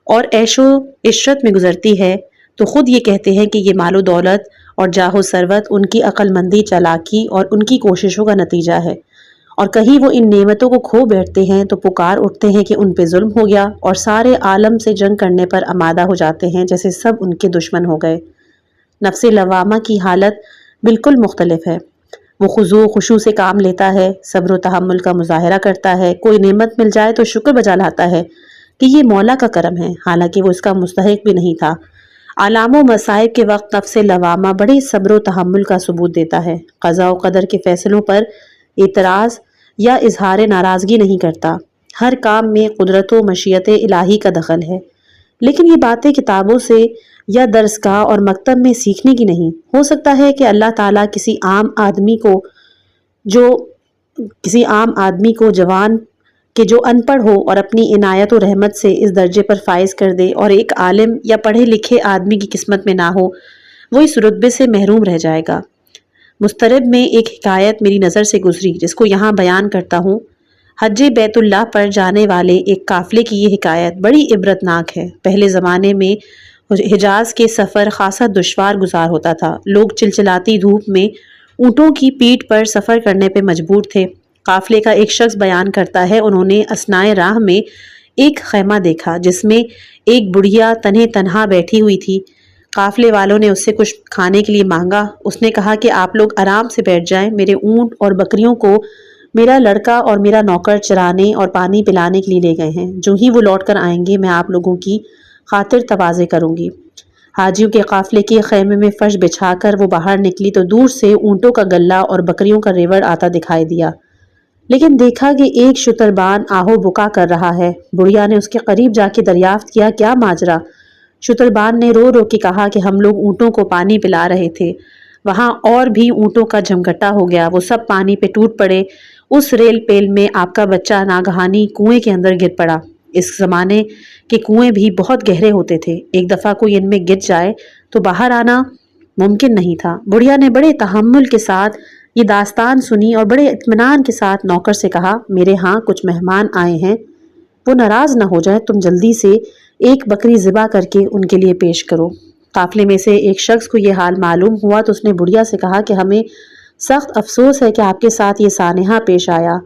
اور عیش و عشرت میں گزرتی ہے تو خود یہ کہتے ہیں کہ یہ مال و دولت اور جاہ و ثروت ان کی عقل مندی، چالاکی اور ان کی کوششوں کا نتیجہ ہے، اور کہیں وہ ان نعمتوں کو کھو بیٹھتے ہیں تو پکار اٹھتے ہیں کہ ان پہ ظلم ہو گیا، اور سارے عالم سے جنگ کرنے پر آمادہ ہو جاتے ہیں جیسے سب ان کے دشمن ہو گئے۔ نفس لوامہ کی حالت بالکل مختلف ہے۔ وہ خضوع و خشوع سے کام لیتا ہے، صبر و تحمل کا مظاہرہ کرتا ہے، کوئی نعمت مل جائے تو شکر بجا لاتا ہے کہ یہ مولا کا کرم ہے، حالانکہ وہ اس کا مستحق بھی نہیں تھا۔ آلام و مصائب کے وقت نفس لوامہ بڑے صبر و تحمل کا ثبوت دیتا ہے، قضاء و قدر کے فیصلوں پر اعتراض یا اظہار ناراضگی نہیں کرتا۔ ہر کام میں قدرت و مشیت الہی کا دخل ہے، لیکن یہ باتیں کتابوں سے یا درسگاہ اور مکتب میں سیکھنے کی نہیں۔ ہو سکتا ہے کہ اللہ تعالیٰ کسی عام آدمی کو جوان کہ جو ان پڑھ ہو اور اپنی عنایت و رحمت سے اس درجے پر فائز کر دے، اور ایک عالم یا پڑھے لکھے آدمی کی قسمت میں نہ ہو، وہ اس رتبے سے محروم رہ جائے گا۔ مسترب میں ایک حکایت میری نظر سے گزری جس کو یہاں بیان کرتا ہوں۔ حج بیت اللہ پر جانے والے ایک قافلے کی یہ حکایت بڑی عبرتناک ہے۔ پہلے زمانے میں حجاز کے سفر خاصا دشوار گزار ہوتا تھا۔ لوگ چلچلاتی دھوپ میں اونٹوں کی پیٹھ پر سفر کرنے پہ مجبور تھے۔ قافلے کا ایک شخص بیان کرتا ہے، انہوں نے اثنائے راہ میں ایک خیمہ دیکھا جس میں ایک بڑھیا تنہا بیٹھی ہوئی تھی۔ قافلے والوں نے اس سے کچھ کھانے کے لیے مانگا۔ اس نے کہا کہ آپ لوگ آرام سے بیٹھ جائیں، میرے اونٹ اور بکریوں کو میرا لڑکا اور میرا نوکر چرانے اور پانی پلانے کے لیے لے گئے ہیں، جو ہی وہ لوٹ کر آئیں گے میں آپ لوگوں کی خاطر تواضع کروں گی۔ حاجیوں کے قافلے کے خیمے میں فرش بچھا کر وہ باہر نکلی تو دور سے اونٹوں کا گلہ اور بکریوں کا ریوڑ آتا دکھائی دیا، لیکن دیکھا کہ ایک شتربان آہو بکا کر رہا ہے۔ بڑھیا نے اس کے قریب جا کے دریافت کیا، کیا ماجرا؟ شتربان نے رو رو کے کہا کہ ہم لوگ اونٹوں کو پانی پلا رہے تھے، وہاں اور بھی اونٹوں کا جمگٹا ہو گیا، وہ سب پانی پہ ٹوٹ پڑے، اس ریل پیل میں آپ کا بچہ ناگہانی کنویں کے اندر گر پڑا۔ اس زمانے کے کنویں بھی بہت گہرے ہوتے تھے، ایک دفعہ کوئی ان میں گر جائے تو باہر آنا ممکن نہیں تھا۔ بڑھیا نے بڑے تحمل کے ساتھ یہ داستان سنی اور بڑے اطمینان کے ساتھ نوکر سے کہا، میرے ہاں کچھ مہمان آئے ہیں، وہ ناراض نہ ہو جائے، تم جلدی سے ایک بکری ذبح کر کے ان کے لیے پیش کرو۔ قافلے میں سے ایک شخص کو یہ حال معلوم ہوا تو اس نے بڑھیا سے کہا کہ ہمیں سخت افسوس ہے کہ آپ کے ساتھ یہ سانحہ پیش آیا،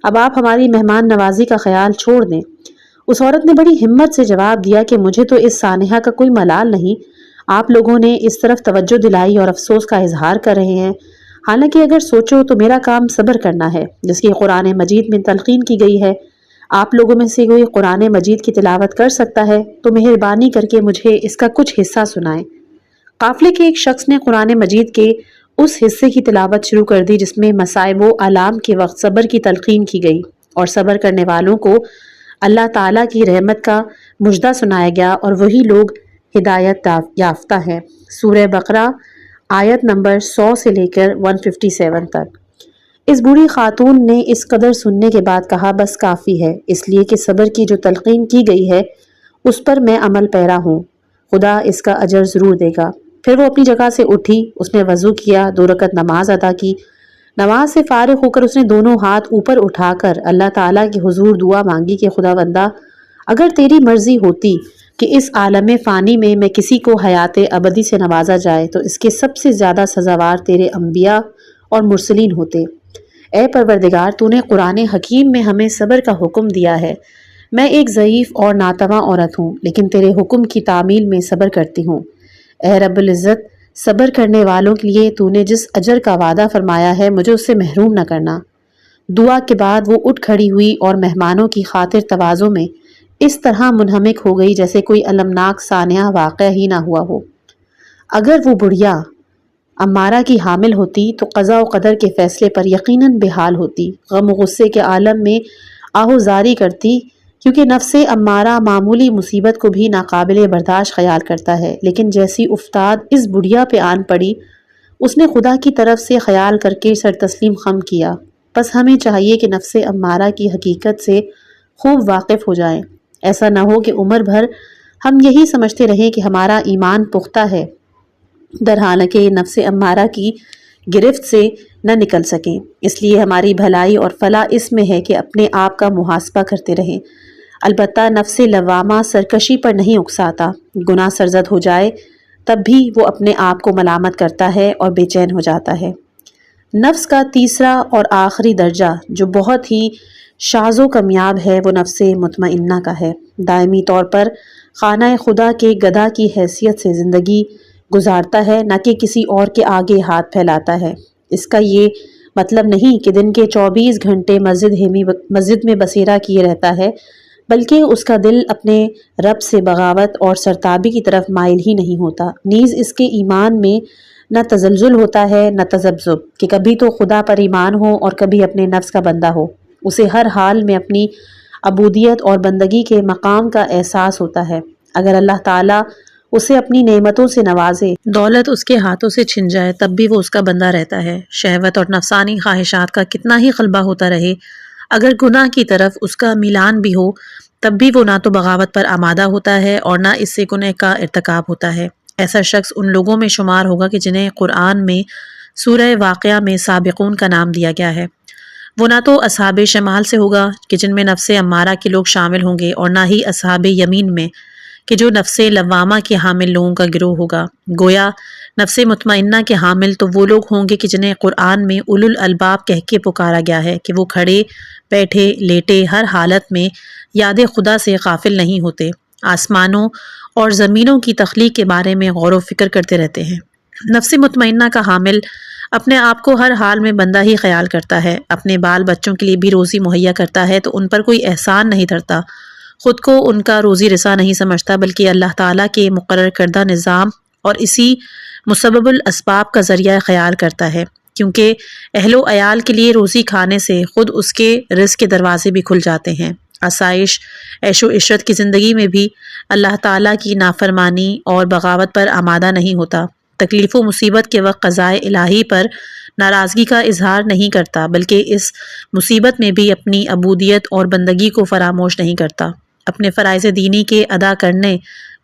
اب آپ ہماری مہمان نوازی کا خیال چھوڑ دیں۔ اس عورت نے بڑی ہمت سے جواب دیا کہ مجھے تو اس سانحہ کا کوئی ملال نہیں، آپ لوگوں نے اس طرف توجہ دلائی اور افسوس کا اظہار کر رہے ہیں، حالانکہ اگر سوچو تو میرا کام صبر کرنا ہے جس کی قرآن مجید میں تلقین کی گئی ہے۔ آپ لوگوں میں سے کوئی قرآن مجید کی تلاوت کر سکتا ہے تو مہربانی کر کے مجھے اس کا کچھ حصہ سنائیں۔ قافلے کے ایک شخص نے قرآن مجید کے اس حصے کی تلاوت شروع کر دی جس میں مصائب و آلام کے وقت صبر کی تلقین کی گئی اور صبر کرنے والوں کو اللہ تعالیٰ کی رحمت کا مژدہ سنایا گیا، اور وہی لوگ ہدایت یافتہ ہیں۔ سورہ بقرہ آیت نمبر 100 سے لے کر 157 تک۔ اس بوڑھی خاتون نے اس قدر سننے کے بعد کہا، بس کافی ہے، اس لیے کہ صبر کی جو تلقین کی گئی ہے اس پر میں عمل پیرا ہوں، خدا اس کا اجر ضرور دے گا۔ پھر وہ اپنی جگہ سے اٹھی، اس نے وضو کیا، 2 رکعت نماز ادا کی۔ نماز سے فارغ ہو کر اس نے دونوں ہاتھ اوپر اٹھا کر اللہ تعالیٰ کے حضور دعا مانگی کہ خدا بندہ، اگر تیری مرضی ہوتی کہ اس عالم فانی میں کسی کو حیات ابدی سے نوازا جائے تو اس کے سب سے زیادہ سزاوار تیرے انبیاء اور مرسلین ہوتے۔ اے پروردگار، تو نے قرآن حکیم میں ہمیں صبر کا حکم دیا ہے، میں ایک ضعیف اور ناتواں عورت ہوں لیکن تیرے حکم کی تعمیل میں صبر کرتی ہوں۔ اے رب العزت، صبر کرنے والوں کے لیے تو نے جس اجر کا وعدہ فرمایا ہے مجھے اس سے محروم نہ کرنا۔ دعا کے بعد وہ اٹھ کھڑی ہوئی اور مہمانوں کی خاطر تواضع میں اس طرح منہمک ہو گئی جیسے کوئی المناک سانحہ واقعہ ہی نہ ہوا ہو۔ اگر وہ بڑھیا امارہ کی حامل ہوتی تو قضاء و قدر کے فیصلے پر یقیناً بحال ہوتی، غم و غصے کے عالم میں آہوزاری کرتی، کیونکہ نفس امارہ معمولی مصیبت کو بھی ناقابل برداشت خیال کرتا ہے۔ لیکن جیسی افتاد اس بڑھیا پہ آن پڑی، اس نے خدا کی طرف سے خیال کر کے سر تسلیم خم کیا۔ بس ہمیں چاہیے کہ نفس امارہ کی حقیقت سے خوب واقف ہو جائیں، ایسا نہ ہو کہ عمر بھر ہم یہی سمجھتے رہیں کہ ہمارا ایمان پختہ ہے، در حالانکہ نفس امارہ کی گرفت سے نہ نکل سکیں۔ اس لیے ہماری بھلائی اور فلاح اس میں ہے کہ اپنے آپ کا محاسبہ کرتے رہیں۔ البتہ نفس لوامہ سرکشی پر نہیں اکساتا، گناہ سرزد ہو جائے تب بھی وہ اپنے آپ کو ملامت کرتا ہے اور بے چین ہو جاتا ہے۔ نفس کا تیسرا اور آخری درجہ جو بہت ہی شاذ و کمیاب ہے وہ نفس مطمئنہ کا ہے۔ دائمی طور پر خانہ خدا کے گدھا کی حیثیت سے زندگی گزارتا ہے، نہ کہ کسی اور کے آگے ہاتھ پھیلاتا ہے۔ اس کا یہ مطلب نہیں کہ دن کے 24 گھنٹے مسجد میں بسیرا کیے رہتا ہے، بلکہ اس کا دل اپنے رب سے بغاوت اور سرتابی کی طرف مائل ہی نہیں ہوتا۔ نیز اس کے ایمان میں نہ تزلزل ہوتا ہے نہ تذبذب، کہ کبھی تو خدا پر ایمان ہو اور کبھی اپنے نفس کا بندہ ہو۔ اسے ہر حال میں اپنی عبودیت اور بندگی کے مقام کا احساس ہوتا ہے۔ اگر اللہ تعالیٰ اسے اپنی نعمتوں سے نوازے، دولت اس کے ہاتھوں سے چھن جائے، تب بھی وہ اس کا بندہ رہتا ہے۔ شہوت اور نفسانی خواہشات کا کتنا ہی غلبہ ہوتا رہے، اگر گناہ کی طرف اس کا میلان بھی ہو، تب بھی وہ نہ تو بغاوت پر آمادہ ہوتا ہے اور نہ اس سے گناہ کا ارتکاب ہوتا ہے۔ ایسا شخص ان لوگوں میں شمار ہوگا کہ جنہیں قرآن میں سورہ واقعہ میں سابقون کا نام دیا گیا ہے۔ وہ نہ تو اصحاب شمال سے ہوگا کہ جن میں نفس امارہ کے لوگ شامل ہوں گے، اور نہ ہی اصحاب یمین میں کہ جو نفس لوامہ کے حامل لوگوں کا گروہ ہوگا۔ گویا نفس مطمئنہ کے حامل تو وہ لوگ ہوں گے کہ جنہیں قرآن میں اولو الالباب کہہ کے پکارا گیا ہے کہ وہ کھڑے بیٹھے لیٹے ہر حالت میں یاد خدا سے غافل نہیں ہوتے، آسمانوں اور زمینوں کی تخلیق کے بارے میں غور و فکر کرتے رہتے ہیں۔ نفس مطمئنہ کا حامل اپنے آپ کو ہر حال میں بندہ ہی خیال کرتا ہے، اپنے بال بچوں کے لیے بھی روزی مہیا کرتا ہے تو ان پر کوئی احسان نہیں دھرتا، خود کو ان کا روزی رساں نہیں سمجھتا، بلکہ اللہ تعالیٰ کے مقرر کردہ نظام اور اسی مسبب الاسباب کا ذریعہ خیال کرتا ہے، کیونکہ اہل و عیال کے لیے روزی کھانے سے خود اس کے رزق کے دروازے بھی کھل جاتے ہیں۔ آسائش، عیش و عشرت کی زندگی میں بھی اللہ تعالیٰ کی نافرمانی اور بغاوت پر آمادہ نہیں ہوتا، تکلیف و مصیبت کے وقت قضائے الہی پر ناراضگی کا اظہار نہیں کرتا، بلکہ اس مصیبت میں بھی اپنی عبودیت اور بندگی کو فراموش نہیں کرتا۔ اپنے فرائض دینی کے ادا کرنے،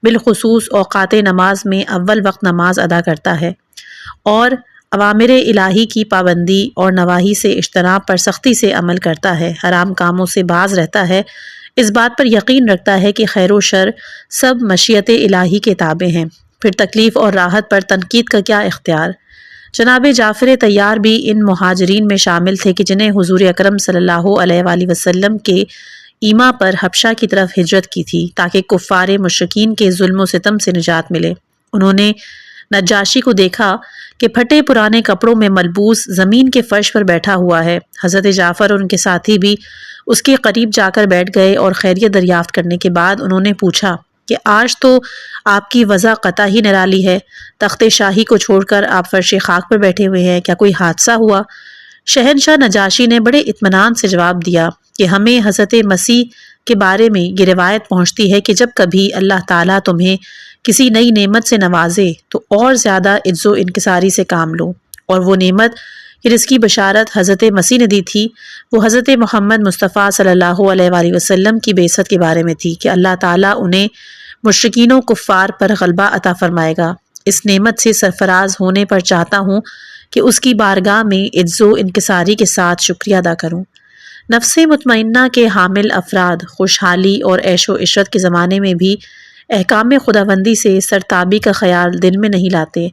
بالخصوص اوقات نماز میں اول وقت نماز ادا کرتا ہے، اور اوامر الہی کی پابندی اور نواہی سے اجتناب پر سختی سے عمل کرتا ہے، حرام کاموں سے باز رہتا ہے، اس بات پر یقین رکھتا ہے کہ خیر و شر سب مشیت الہی کے تابع ہیں، پھر تکلیف اور راحت پر تنقید کا کیا اختیار۔ جناب جعفر طیار بھی ان مہاجرین میں شامل تھے کہ جنہیں حضور اکرم صلی اللہ علیہ وآلہ وسلم کے ایما پر حبشہ کی طرف ہجرت کی تھی تاکہ کفار مشرکین کے ظلم و ستم سے نجات ملے۔ انہوں نے نجاشی کو دیکھا کہ پھٹے پرانے کپڑوں میں ملبوس زمین کے فرش پر بیٹھا ہوا ہے۔ حضرت جعفر اور ان کے ساتھی بھی اس کے قریب جا کر بیٹھ گئے اور خیریت دریافت کرنے کے بعد انہوں نے پوچھا کہ آج تو آپ کی وضع قطعی نرالی ہے، تخت شاہی کو چھوڑ کر آپ فرش خاک پر بیٹھے ہوئے ہیں، کیا کوئی حادثہ ہوا؟ شہنشاہ نجاشی نے بڑے اطمینان سے جواب دیا کہ ہمیں حضرت مسیح کے بارے میں یہ روایت پہنچتی ہے کہ جب کبھی اللہ تعالیٰ تمہیں کسی نئی نعمت سے نوازے تو اور زیادہ عجز و انکساری سے کام لو، اور وہ نعمت جس کی بشارت حضرت مسیح نے دی تھی وہ حضرت محمد مصطفیٰ صلی اللہ علیہ وآلہ وسلم کی بعثت کے بارے میں تھی کہ اللہ تعالیٰ انہیں مشرکین و کفار پر غلبہ عطا فرمائے گا۔ اس نعمت سے سرفراز ہونے پر چاہتا ہوں کہ اس کی بارگاہ میں عجز و انکساری کے ساتھ شکریہ ادا کروں۔ نفس مطمئنہ کے حامل افراد خوشحالی اور عیش و عشرت کے زمانے میں بھی احکام خداوندی سے سرتابی کا خیال دل میں نہیں لاتے۔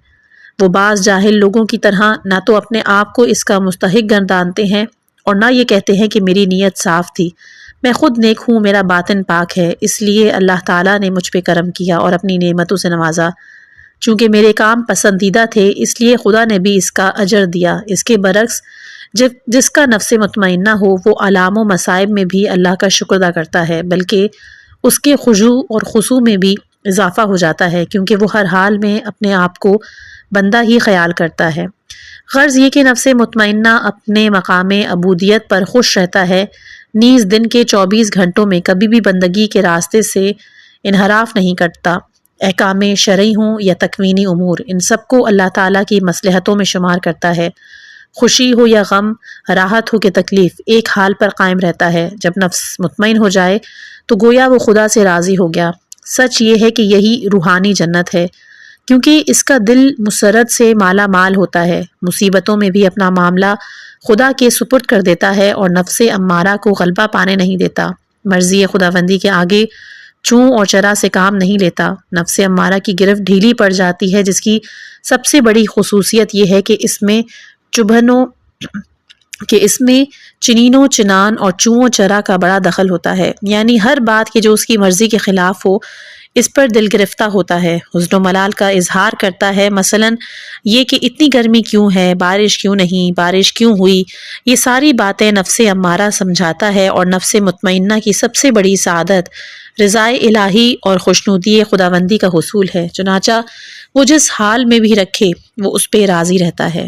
وہ بعض جاہل لوگوں کی طرح نہ تو اپنے آپ کو اس کا مستحق گردانتے ہیں اور نہ یہ کہتے ہیں کہ میری نیت صاف تھی، میں خود نیک ہوں، میرا باطن پاک ہے، اس لیے اللہ تعالیٰ نے مجھ پہ کرم کیا اور اپنی نعمتوں سے نوازا۔ چونکہ میرے کام پسندیدہ تھے اس لیے خدا نے بھی اس کا اجر دیا۔ اس کے برعکس جس کا نفس مطمئنہ ہو وہ علام و مصائب میں بھی اللہ کا شکر ادا کرتا ہے، بلکہ اس کے خضوع اور خضوع میں بھی اضافہ ہو جاتا ہے، کیونکہ وہ ہر حال میں اپنے آپ کو بندہ ہی خیال کرتا ہے۔ غرض یہ کہ نفس مطمئنہ اپنے مقام عبودیت پر خوش رہتا ہے، نیز دن کے 24 گھنٹوں میں کبھی بھی بندگی کے راستے سے انحراف نہیں کرتا۔ احکام شرعی ہوں یا تکوینی امور، ان سب کو اللہ تعالیٰ کی مصلحتوں میں شمار کرتا ہے۔ خوشی ہو یا غم، راحت ہو کہ تکلیف، ایک حال پر قائم رہتا ہے۔ جب نفس مطمئن ہو جائے تو گویا وہ خدا سے راضی ہو گیا۔ سچ یہ ہے کہ یہی روحانی جنت ہے، کیونکہ اس کا دل مسرت سے مالا مال ہوتا ہے، مصیبتوں میں بھی اپنا معاملہ خدا کے سپرد کر دیتا ہے اور نفس امارہ کو غلبہ پانے نہیں دیتا۔ مرضی خداوندی کے آگے چوں اور چرا سے کام نہیں لیتا۔ نفس امارہ کی گرفت ڈھیلی پڑ جاتی ہے، جس کی سب سے بڑی خصوصیت یہ ہے کہ اس میں چنین و چنان اور چوں و چرا کا بڑا دخل ہوتا ہے، یعنی ہر بات کے جو اس کی مرضی کے خلاف ہو اس پر دل گرفتہ ہوتا ہے، حزن و ملال کا اظہار کرتا ہے۔ مثلا یہ کہ اتنی گرمی کیوں ہے، بارش کیوں نہیں، بارش کیوں ہوئی، یہ ساری باتیں نفس امارہ سمجھاتا ہے، اور نفس مطمئنہ کی سب سے بڑی سعادت رضائے الہی اور خوشنودی خداوندی کا حصول ہے، چنانچہ وہ جس حال میں بھی رکھے وہ اس پہ راضی رہتا ہے۔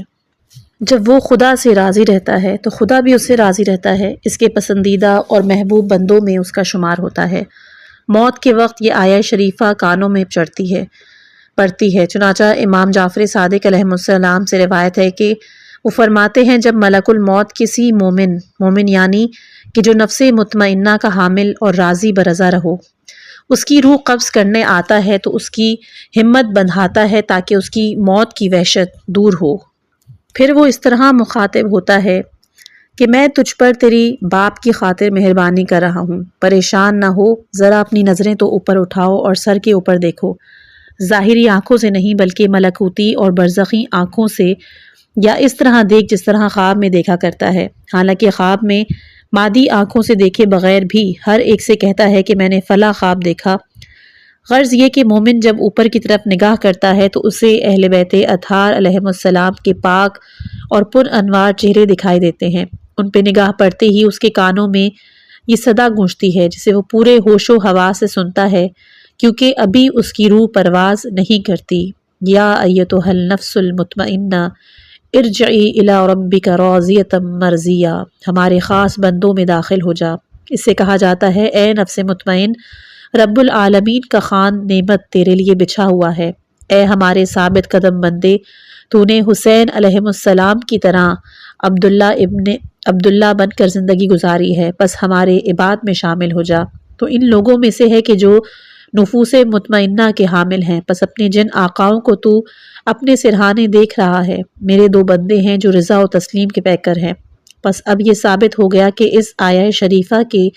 جب وہ خدا سے راضی رہتا ہے تو خدا بھی اس سے راضی رہتا ہے، اس کے پسندیدہ اور محبوب بندوں میں اس کا شمار ہوتا ہے۔ موت کے وقت یہ آیہ شریفہ کانوں میں پڑتی ہے، چنانچہ امام جعفر صادق علیہ السلام سے روایت ہے کہ وہ فرماتے ہیں جب ملک الموت کسی مومن یعنی کہ جو نفس مطمئنہ کا حامل اور راضی برضا رہو، اس کی روح قبض کرنے آتا ہے تو اس کی ہمت بندھاتا ہے تاکہ اس کی موت کی وحشت دور ہو۔ پھر وہ اس طرح مخاطب ہوتا ہے کہ میں تجھ پر تیری باپ کی خاطر مہربانی کر رہا ہوں، پریشان نہ ہو، ذرا اپنی نظریں تو اوپر اٹھاؤ اور سر کے اوپر دیکھو، ظاہری آنکھوں سے نہیں بلکہ ملکوتی اور برزخی آنکھوں سے، یا اس طرح دیکھ جس طرح خواب میں دیکھا کرتا ہے۔ حالانکہ خواب میں مادی آنکھوں سے دیکھے بغیر بھی ہر ایک سے کہتا ہے کہ میں نے فلاں خواب دیکھا۔ غرض یہ کہ مومن جب اوپر کی طرف نگاہ کرتا ہے تو اسے اہل بیت اطہار علیہم السلام کے پاک اور پر انوار چہرے دکھائی دیتے ہیں۔ ان پہ نگاہ پڑتے ہی اس کے کانوں میں یہ صدا گونجتی ہے جسے وہ پورے ہوش و حواس سے سنتا ہے، کیونکہ ابھی اس کی روح پرواز نہیں کرتی۔ یا ایتھا النفس المطمئنہ ارجعی الی ربک راضیۃ مرضیہ، ہمارے خاص بندوں میں داخل ہو جا۔ اس سے کہا جاتا ہے اے نفس مطمئن، رب العالمین کا خوان نعمت تیرے لیے بچھا ہوا ہے۔ اے ہمارے ثابت قدم بندے، تو نے حسین علیہ السلام کی طرح عبداللہ بن کر زندگی گزاری ہے، پس ہمارے عباد میں شامل ہو جا۔ تو ان لوگوں میں سے ہے کہ جو نفوس مطمئنہ کے حامل ہیں، پس اپنے جن آقاؤں کو تو اپنے سرہانے دیکھ رہا ہے، میرے دو بندے ہیں جو رضا و تسلیم کے پیکر ہیں۔ پس اب یہ ثابت ہو گیا کہ اس آیہ شریفہ کے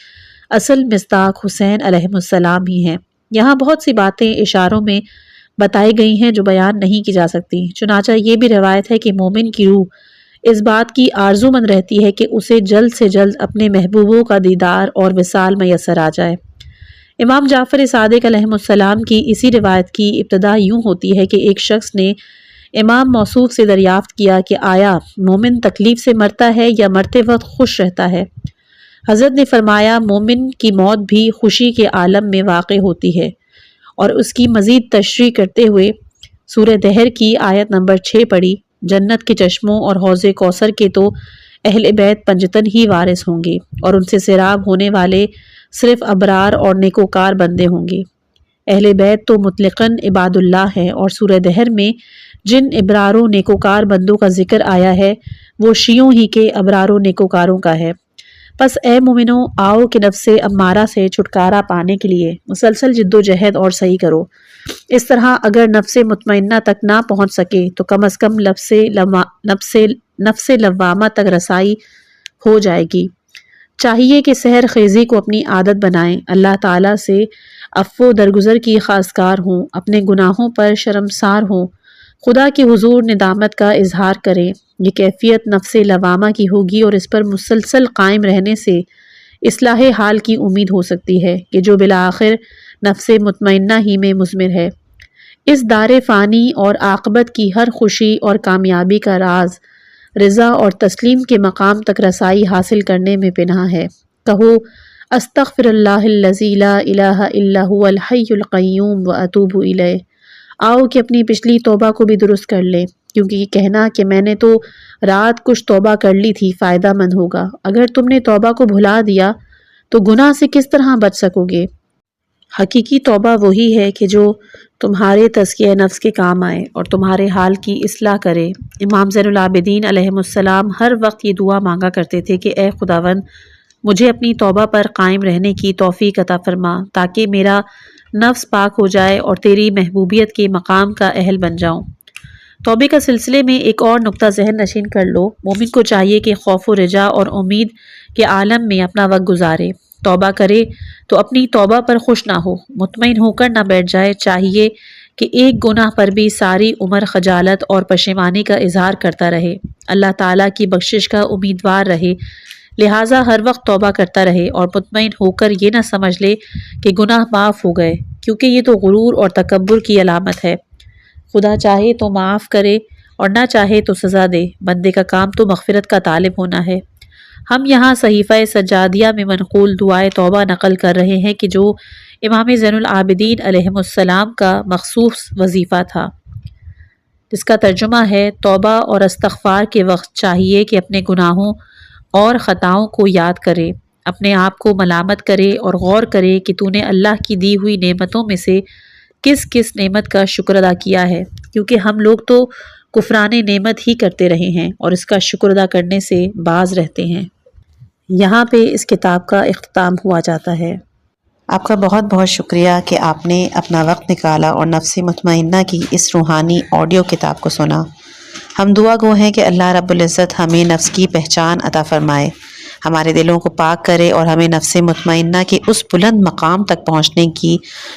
اصل مصداق حسین علیہ السلام ہی ہیں۔ یہاں بہت سی باتیں اشاروں میں بتائی گئی ہیں جو بیان نہیں کی جا سکتی، چنانچہ یہ بھی روایت ہے کہ مومن کی روح اس بات کی آرزو مند رہتی ہے کہ اسے جلد سے جلد اپنے محبوبوں کا دیدار اور وصال میسر آ جائے۔ امام جعفر صادق علیہ السلام کی اسی روایت کی ابتدا یوں ہوتی ہے کہ ایک شخص نے امام موصوف سے دریافت کیا کہ آیا مومن تکلیف سے مرتا ہے یا مرتے وقت خوش رہتا ہے؟ حضرت نے فرمایا مومن کی موت بھی خوشی کے عالم میں واقع ہوتی ہے، اور اس کی مزید تشریح کرتے ہوئے سورہ دہر کی آیت نمبر 6 پڑھی، جنت کے چشموں اور حوض کوثر کے تو اہل بیت پنجتن ہی وارث ہوں گے، اور ان سے سیراب ہونے والے صرف ابرار اور نیکوکار بندے ہوں گے۔ اہل بیت تو مطلقاً عباد اللہ ہیں، اور سورہ دہر میں جن ابرار و نیکوکار بندوں کا ذکر آیا ہے وہ شیعوں ہی کے ابرار و نیکوکاروں کا ہے۔ پس اے مومنو، آؤ کہ نفس امارہ سے چھٹکارا پانے کے لیے مسلسل جد و جہد اور سعی کرو۔ اس طرح اگر نفس مطمئنہ تک نہ پہنچ سکے تو کم از کم نفس لوامہ تک رسائی ہو جائے گی۔ چاہیے کہ سحر خیزی کو اپنی عادت بنائیں، اللہ تعالیٰ سے عفو درگزر کی خواستگار ہوں، اپنے گناہوں پر شرمسار ہوں، خدا کے حضور ندامت کا اظہار کریں۔ یہ کیفیت نفس لوامہ کی ہوگی، اور اس پر مسلسل قائم رہنے سے اصلاح حال کی امید ہو سکتی ہے کہ جو بالآخر نفس مطمئنہ ہی میں مضمر ہے۔ اس دار فانی اور عاقبت کی ہر خوشی اور کامیابی کا راز رضا اور تسلیم کے مقام تک رسائی حاصل کرنے میں پنہاں ہے۔ کہو استغفر اللہ الذی لا الہ الا هو الحی القیوم واتوب الیہ۔ آؤ کہ اپنی پچھلی توبہ کو بھی درست کر لیں، کیونکہ یہ کہنا کہ میں نے تو رات کچھ توبہ کر لی تھی فائدہ مند ہوگا۔ اگر تم نے توبہ کو بھلا دیا تو گناہ سے کس طرح بچ سکو گے؟ حقیقی توبہ وہی ہے کہ جو تمہارے تزکیہ نفس کے کام آئے اور تمہارے حال کی اصلاح کرے۔ امام زین العابدین علیہ السلام ہر وقت یہ دعا مانگا کرتے تھے کہ اے خداوند، مجھے اپنی توبہ پر قائم رہنے کی توفیق عطا فرما تاکہ میرا نفس پاک ہو جائے اور تیری محبوبیت کے مقام کا اہل بن جاؤں۔ توبے کا سلسلے میں ایک اور نقطہ ذہن نشین کر لو۔ مومن کو چاہیے کہ خوف و رجا اور امید کے عالم میں اپنا وقت گزارے۔ توبہ کرے تو اپنی توبہ پر خوش نہ ہو، مطمئن ہو کر نہ بیٹھ جائے۔ چاہیے کہ ایک گناہ پر بھی ساری عمر خجالت اور پشیمانی کا اظہار کرتا رہے، اللہ تعالیٰ کی بخشش کا امیدوار رہے، لہٰذا ہر وقت توبہ کرتا رہے اور مطمئن ہو کر یہ نہ سمجھ لے کہ گناہ معاف ہو گئے، کیونکہ یہ تو غرور اور تکبر کی علامت ہے۔ خدا چاہے تو معاف کرے اور نہ چاہے تو سزا دے، بندے کا کام تو مغفرت کا طالب ہونا ہے۔ ہم یہاں صحیفہ سجادیہ میں منقول دعائے توبہ نقل کر رہے ہیں کہ جو امام زین العابدین علیہ السلام کا مخصوص وظیفہ تھا، جس کا ترجمہ ہے توبہ اور استغفار کے وقت چاہیے کہ اپنے گناہوں اور خطاؤں کو یاد کرے، اپنے آپ کو ملامت کرے اور غور کرے کہ تو نے اللہ کی دی ہوئی نعمتوں میں سے کس کس نعمت کا شکر ادا کیا ہے، کیونکہ ہم لوگ تو کفران نعمت ہی کرتے رہے ہیں اور اس کا شکر ادا کرنے سے باز رہتے ہیں۔ یہاں پہ اس کتاب کا اختتام ہوا جاتا ہے۔ آپ کا بہت بہت شکریہ کہ آپ نے اپنا وقت نکالا اور نفس مطمئنہ کی اس روحانی آڈیو کتاب کو سنا۔ ہم دعا گو ہیں کہ اللہ رب العزت ہمیں نفس کی پہچان عطا فرمائے، ہمارے دلوں کو پاک کرے اور ہمیں نفس مطمئنہ کے اس بلند مقام تک پہنچنے کی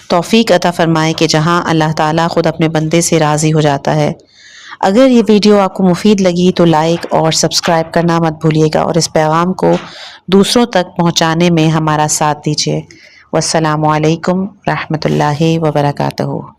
توفیق عطا فرمائے کہ جہاں اللہ تعالیٰ خود اپنے بندے سے راضی ہو جاتا ہے۔ اگر یہ ویڈیو آپ کو مفید لگی تو لائک اور سبسکرائب کرنا مت بھولیے گا اور اس پیغام کو دوسروں تک پہنچانے میں ہمارا ساتھ دیجیے۔ والسلام علیکم رحمۃ اللہ وبرکاتہ۔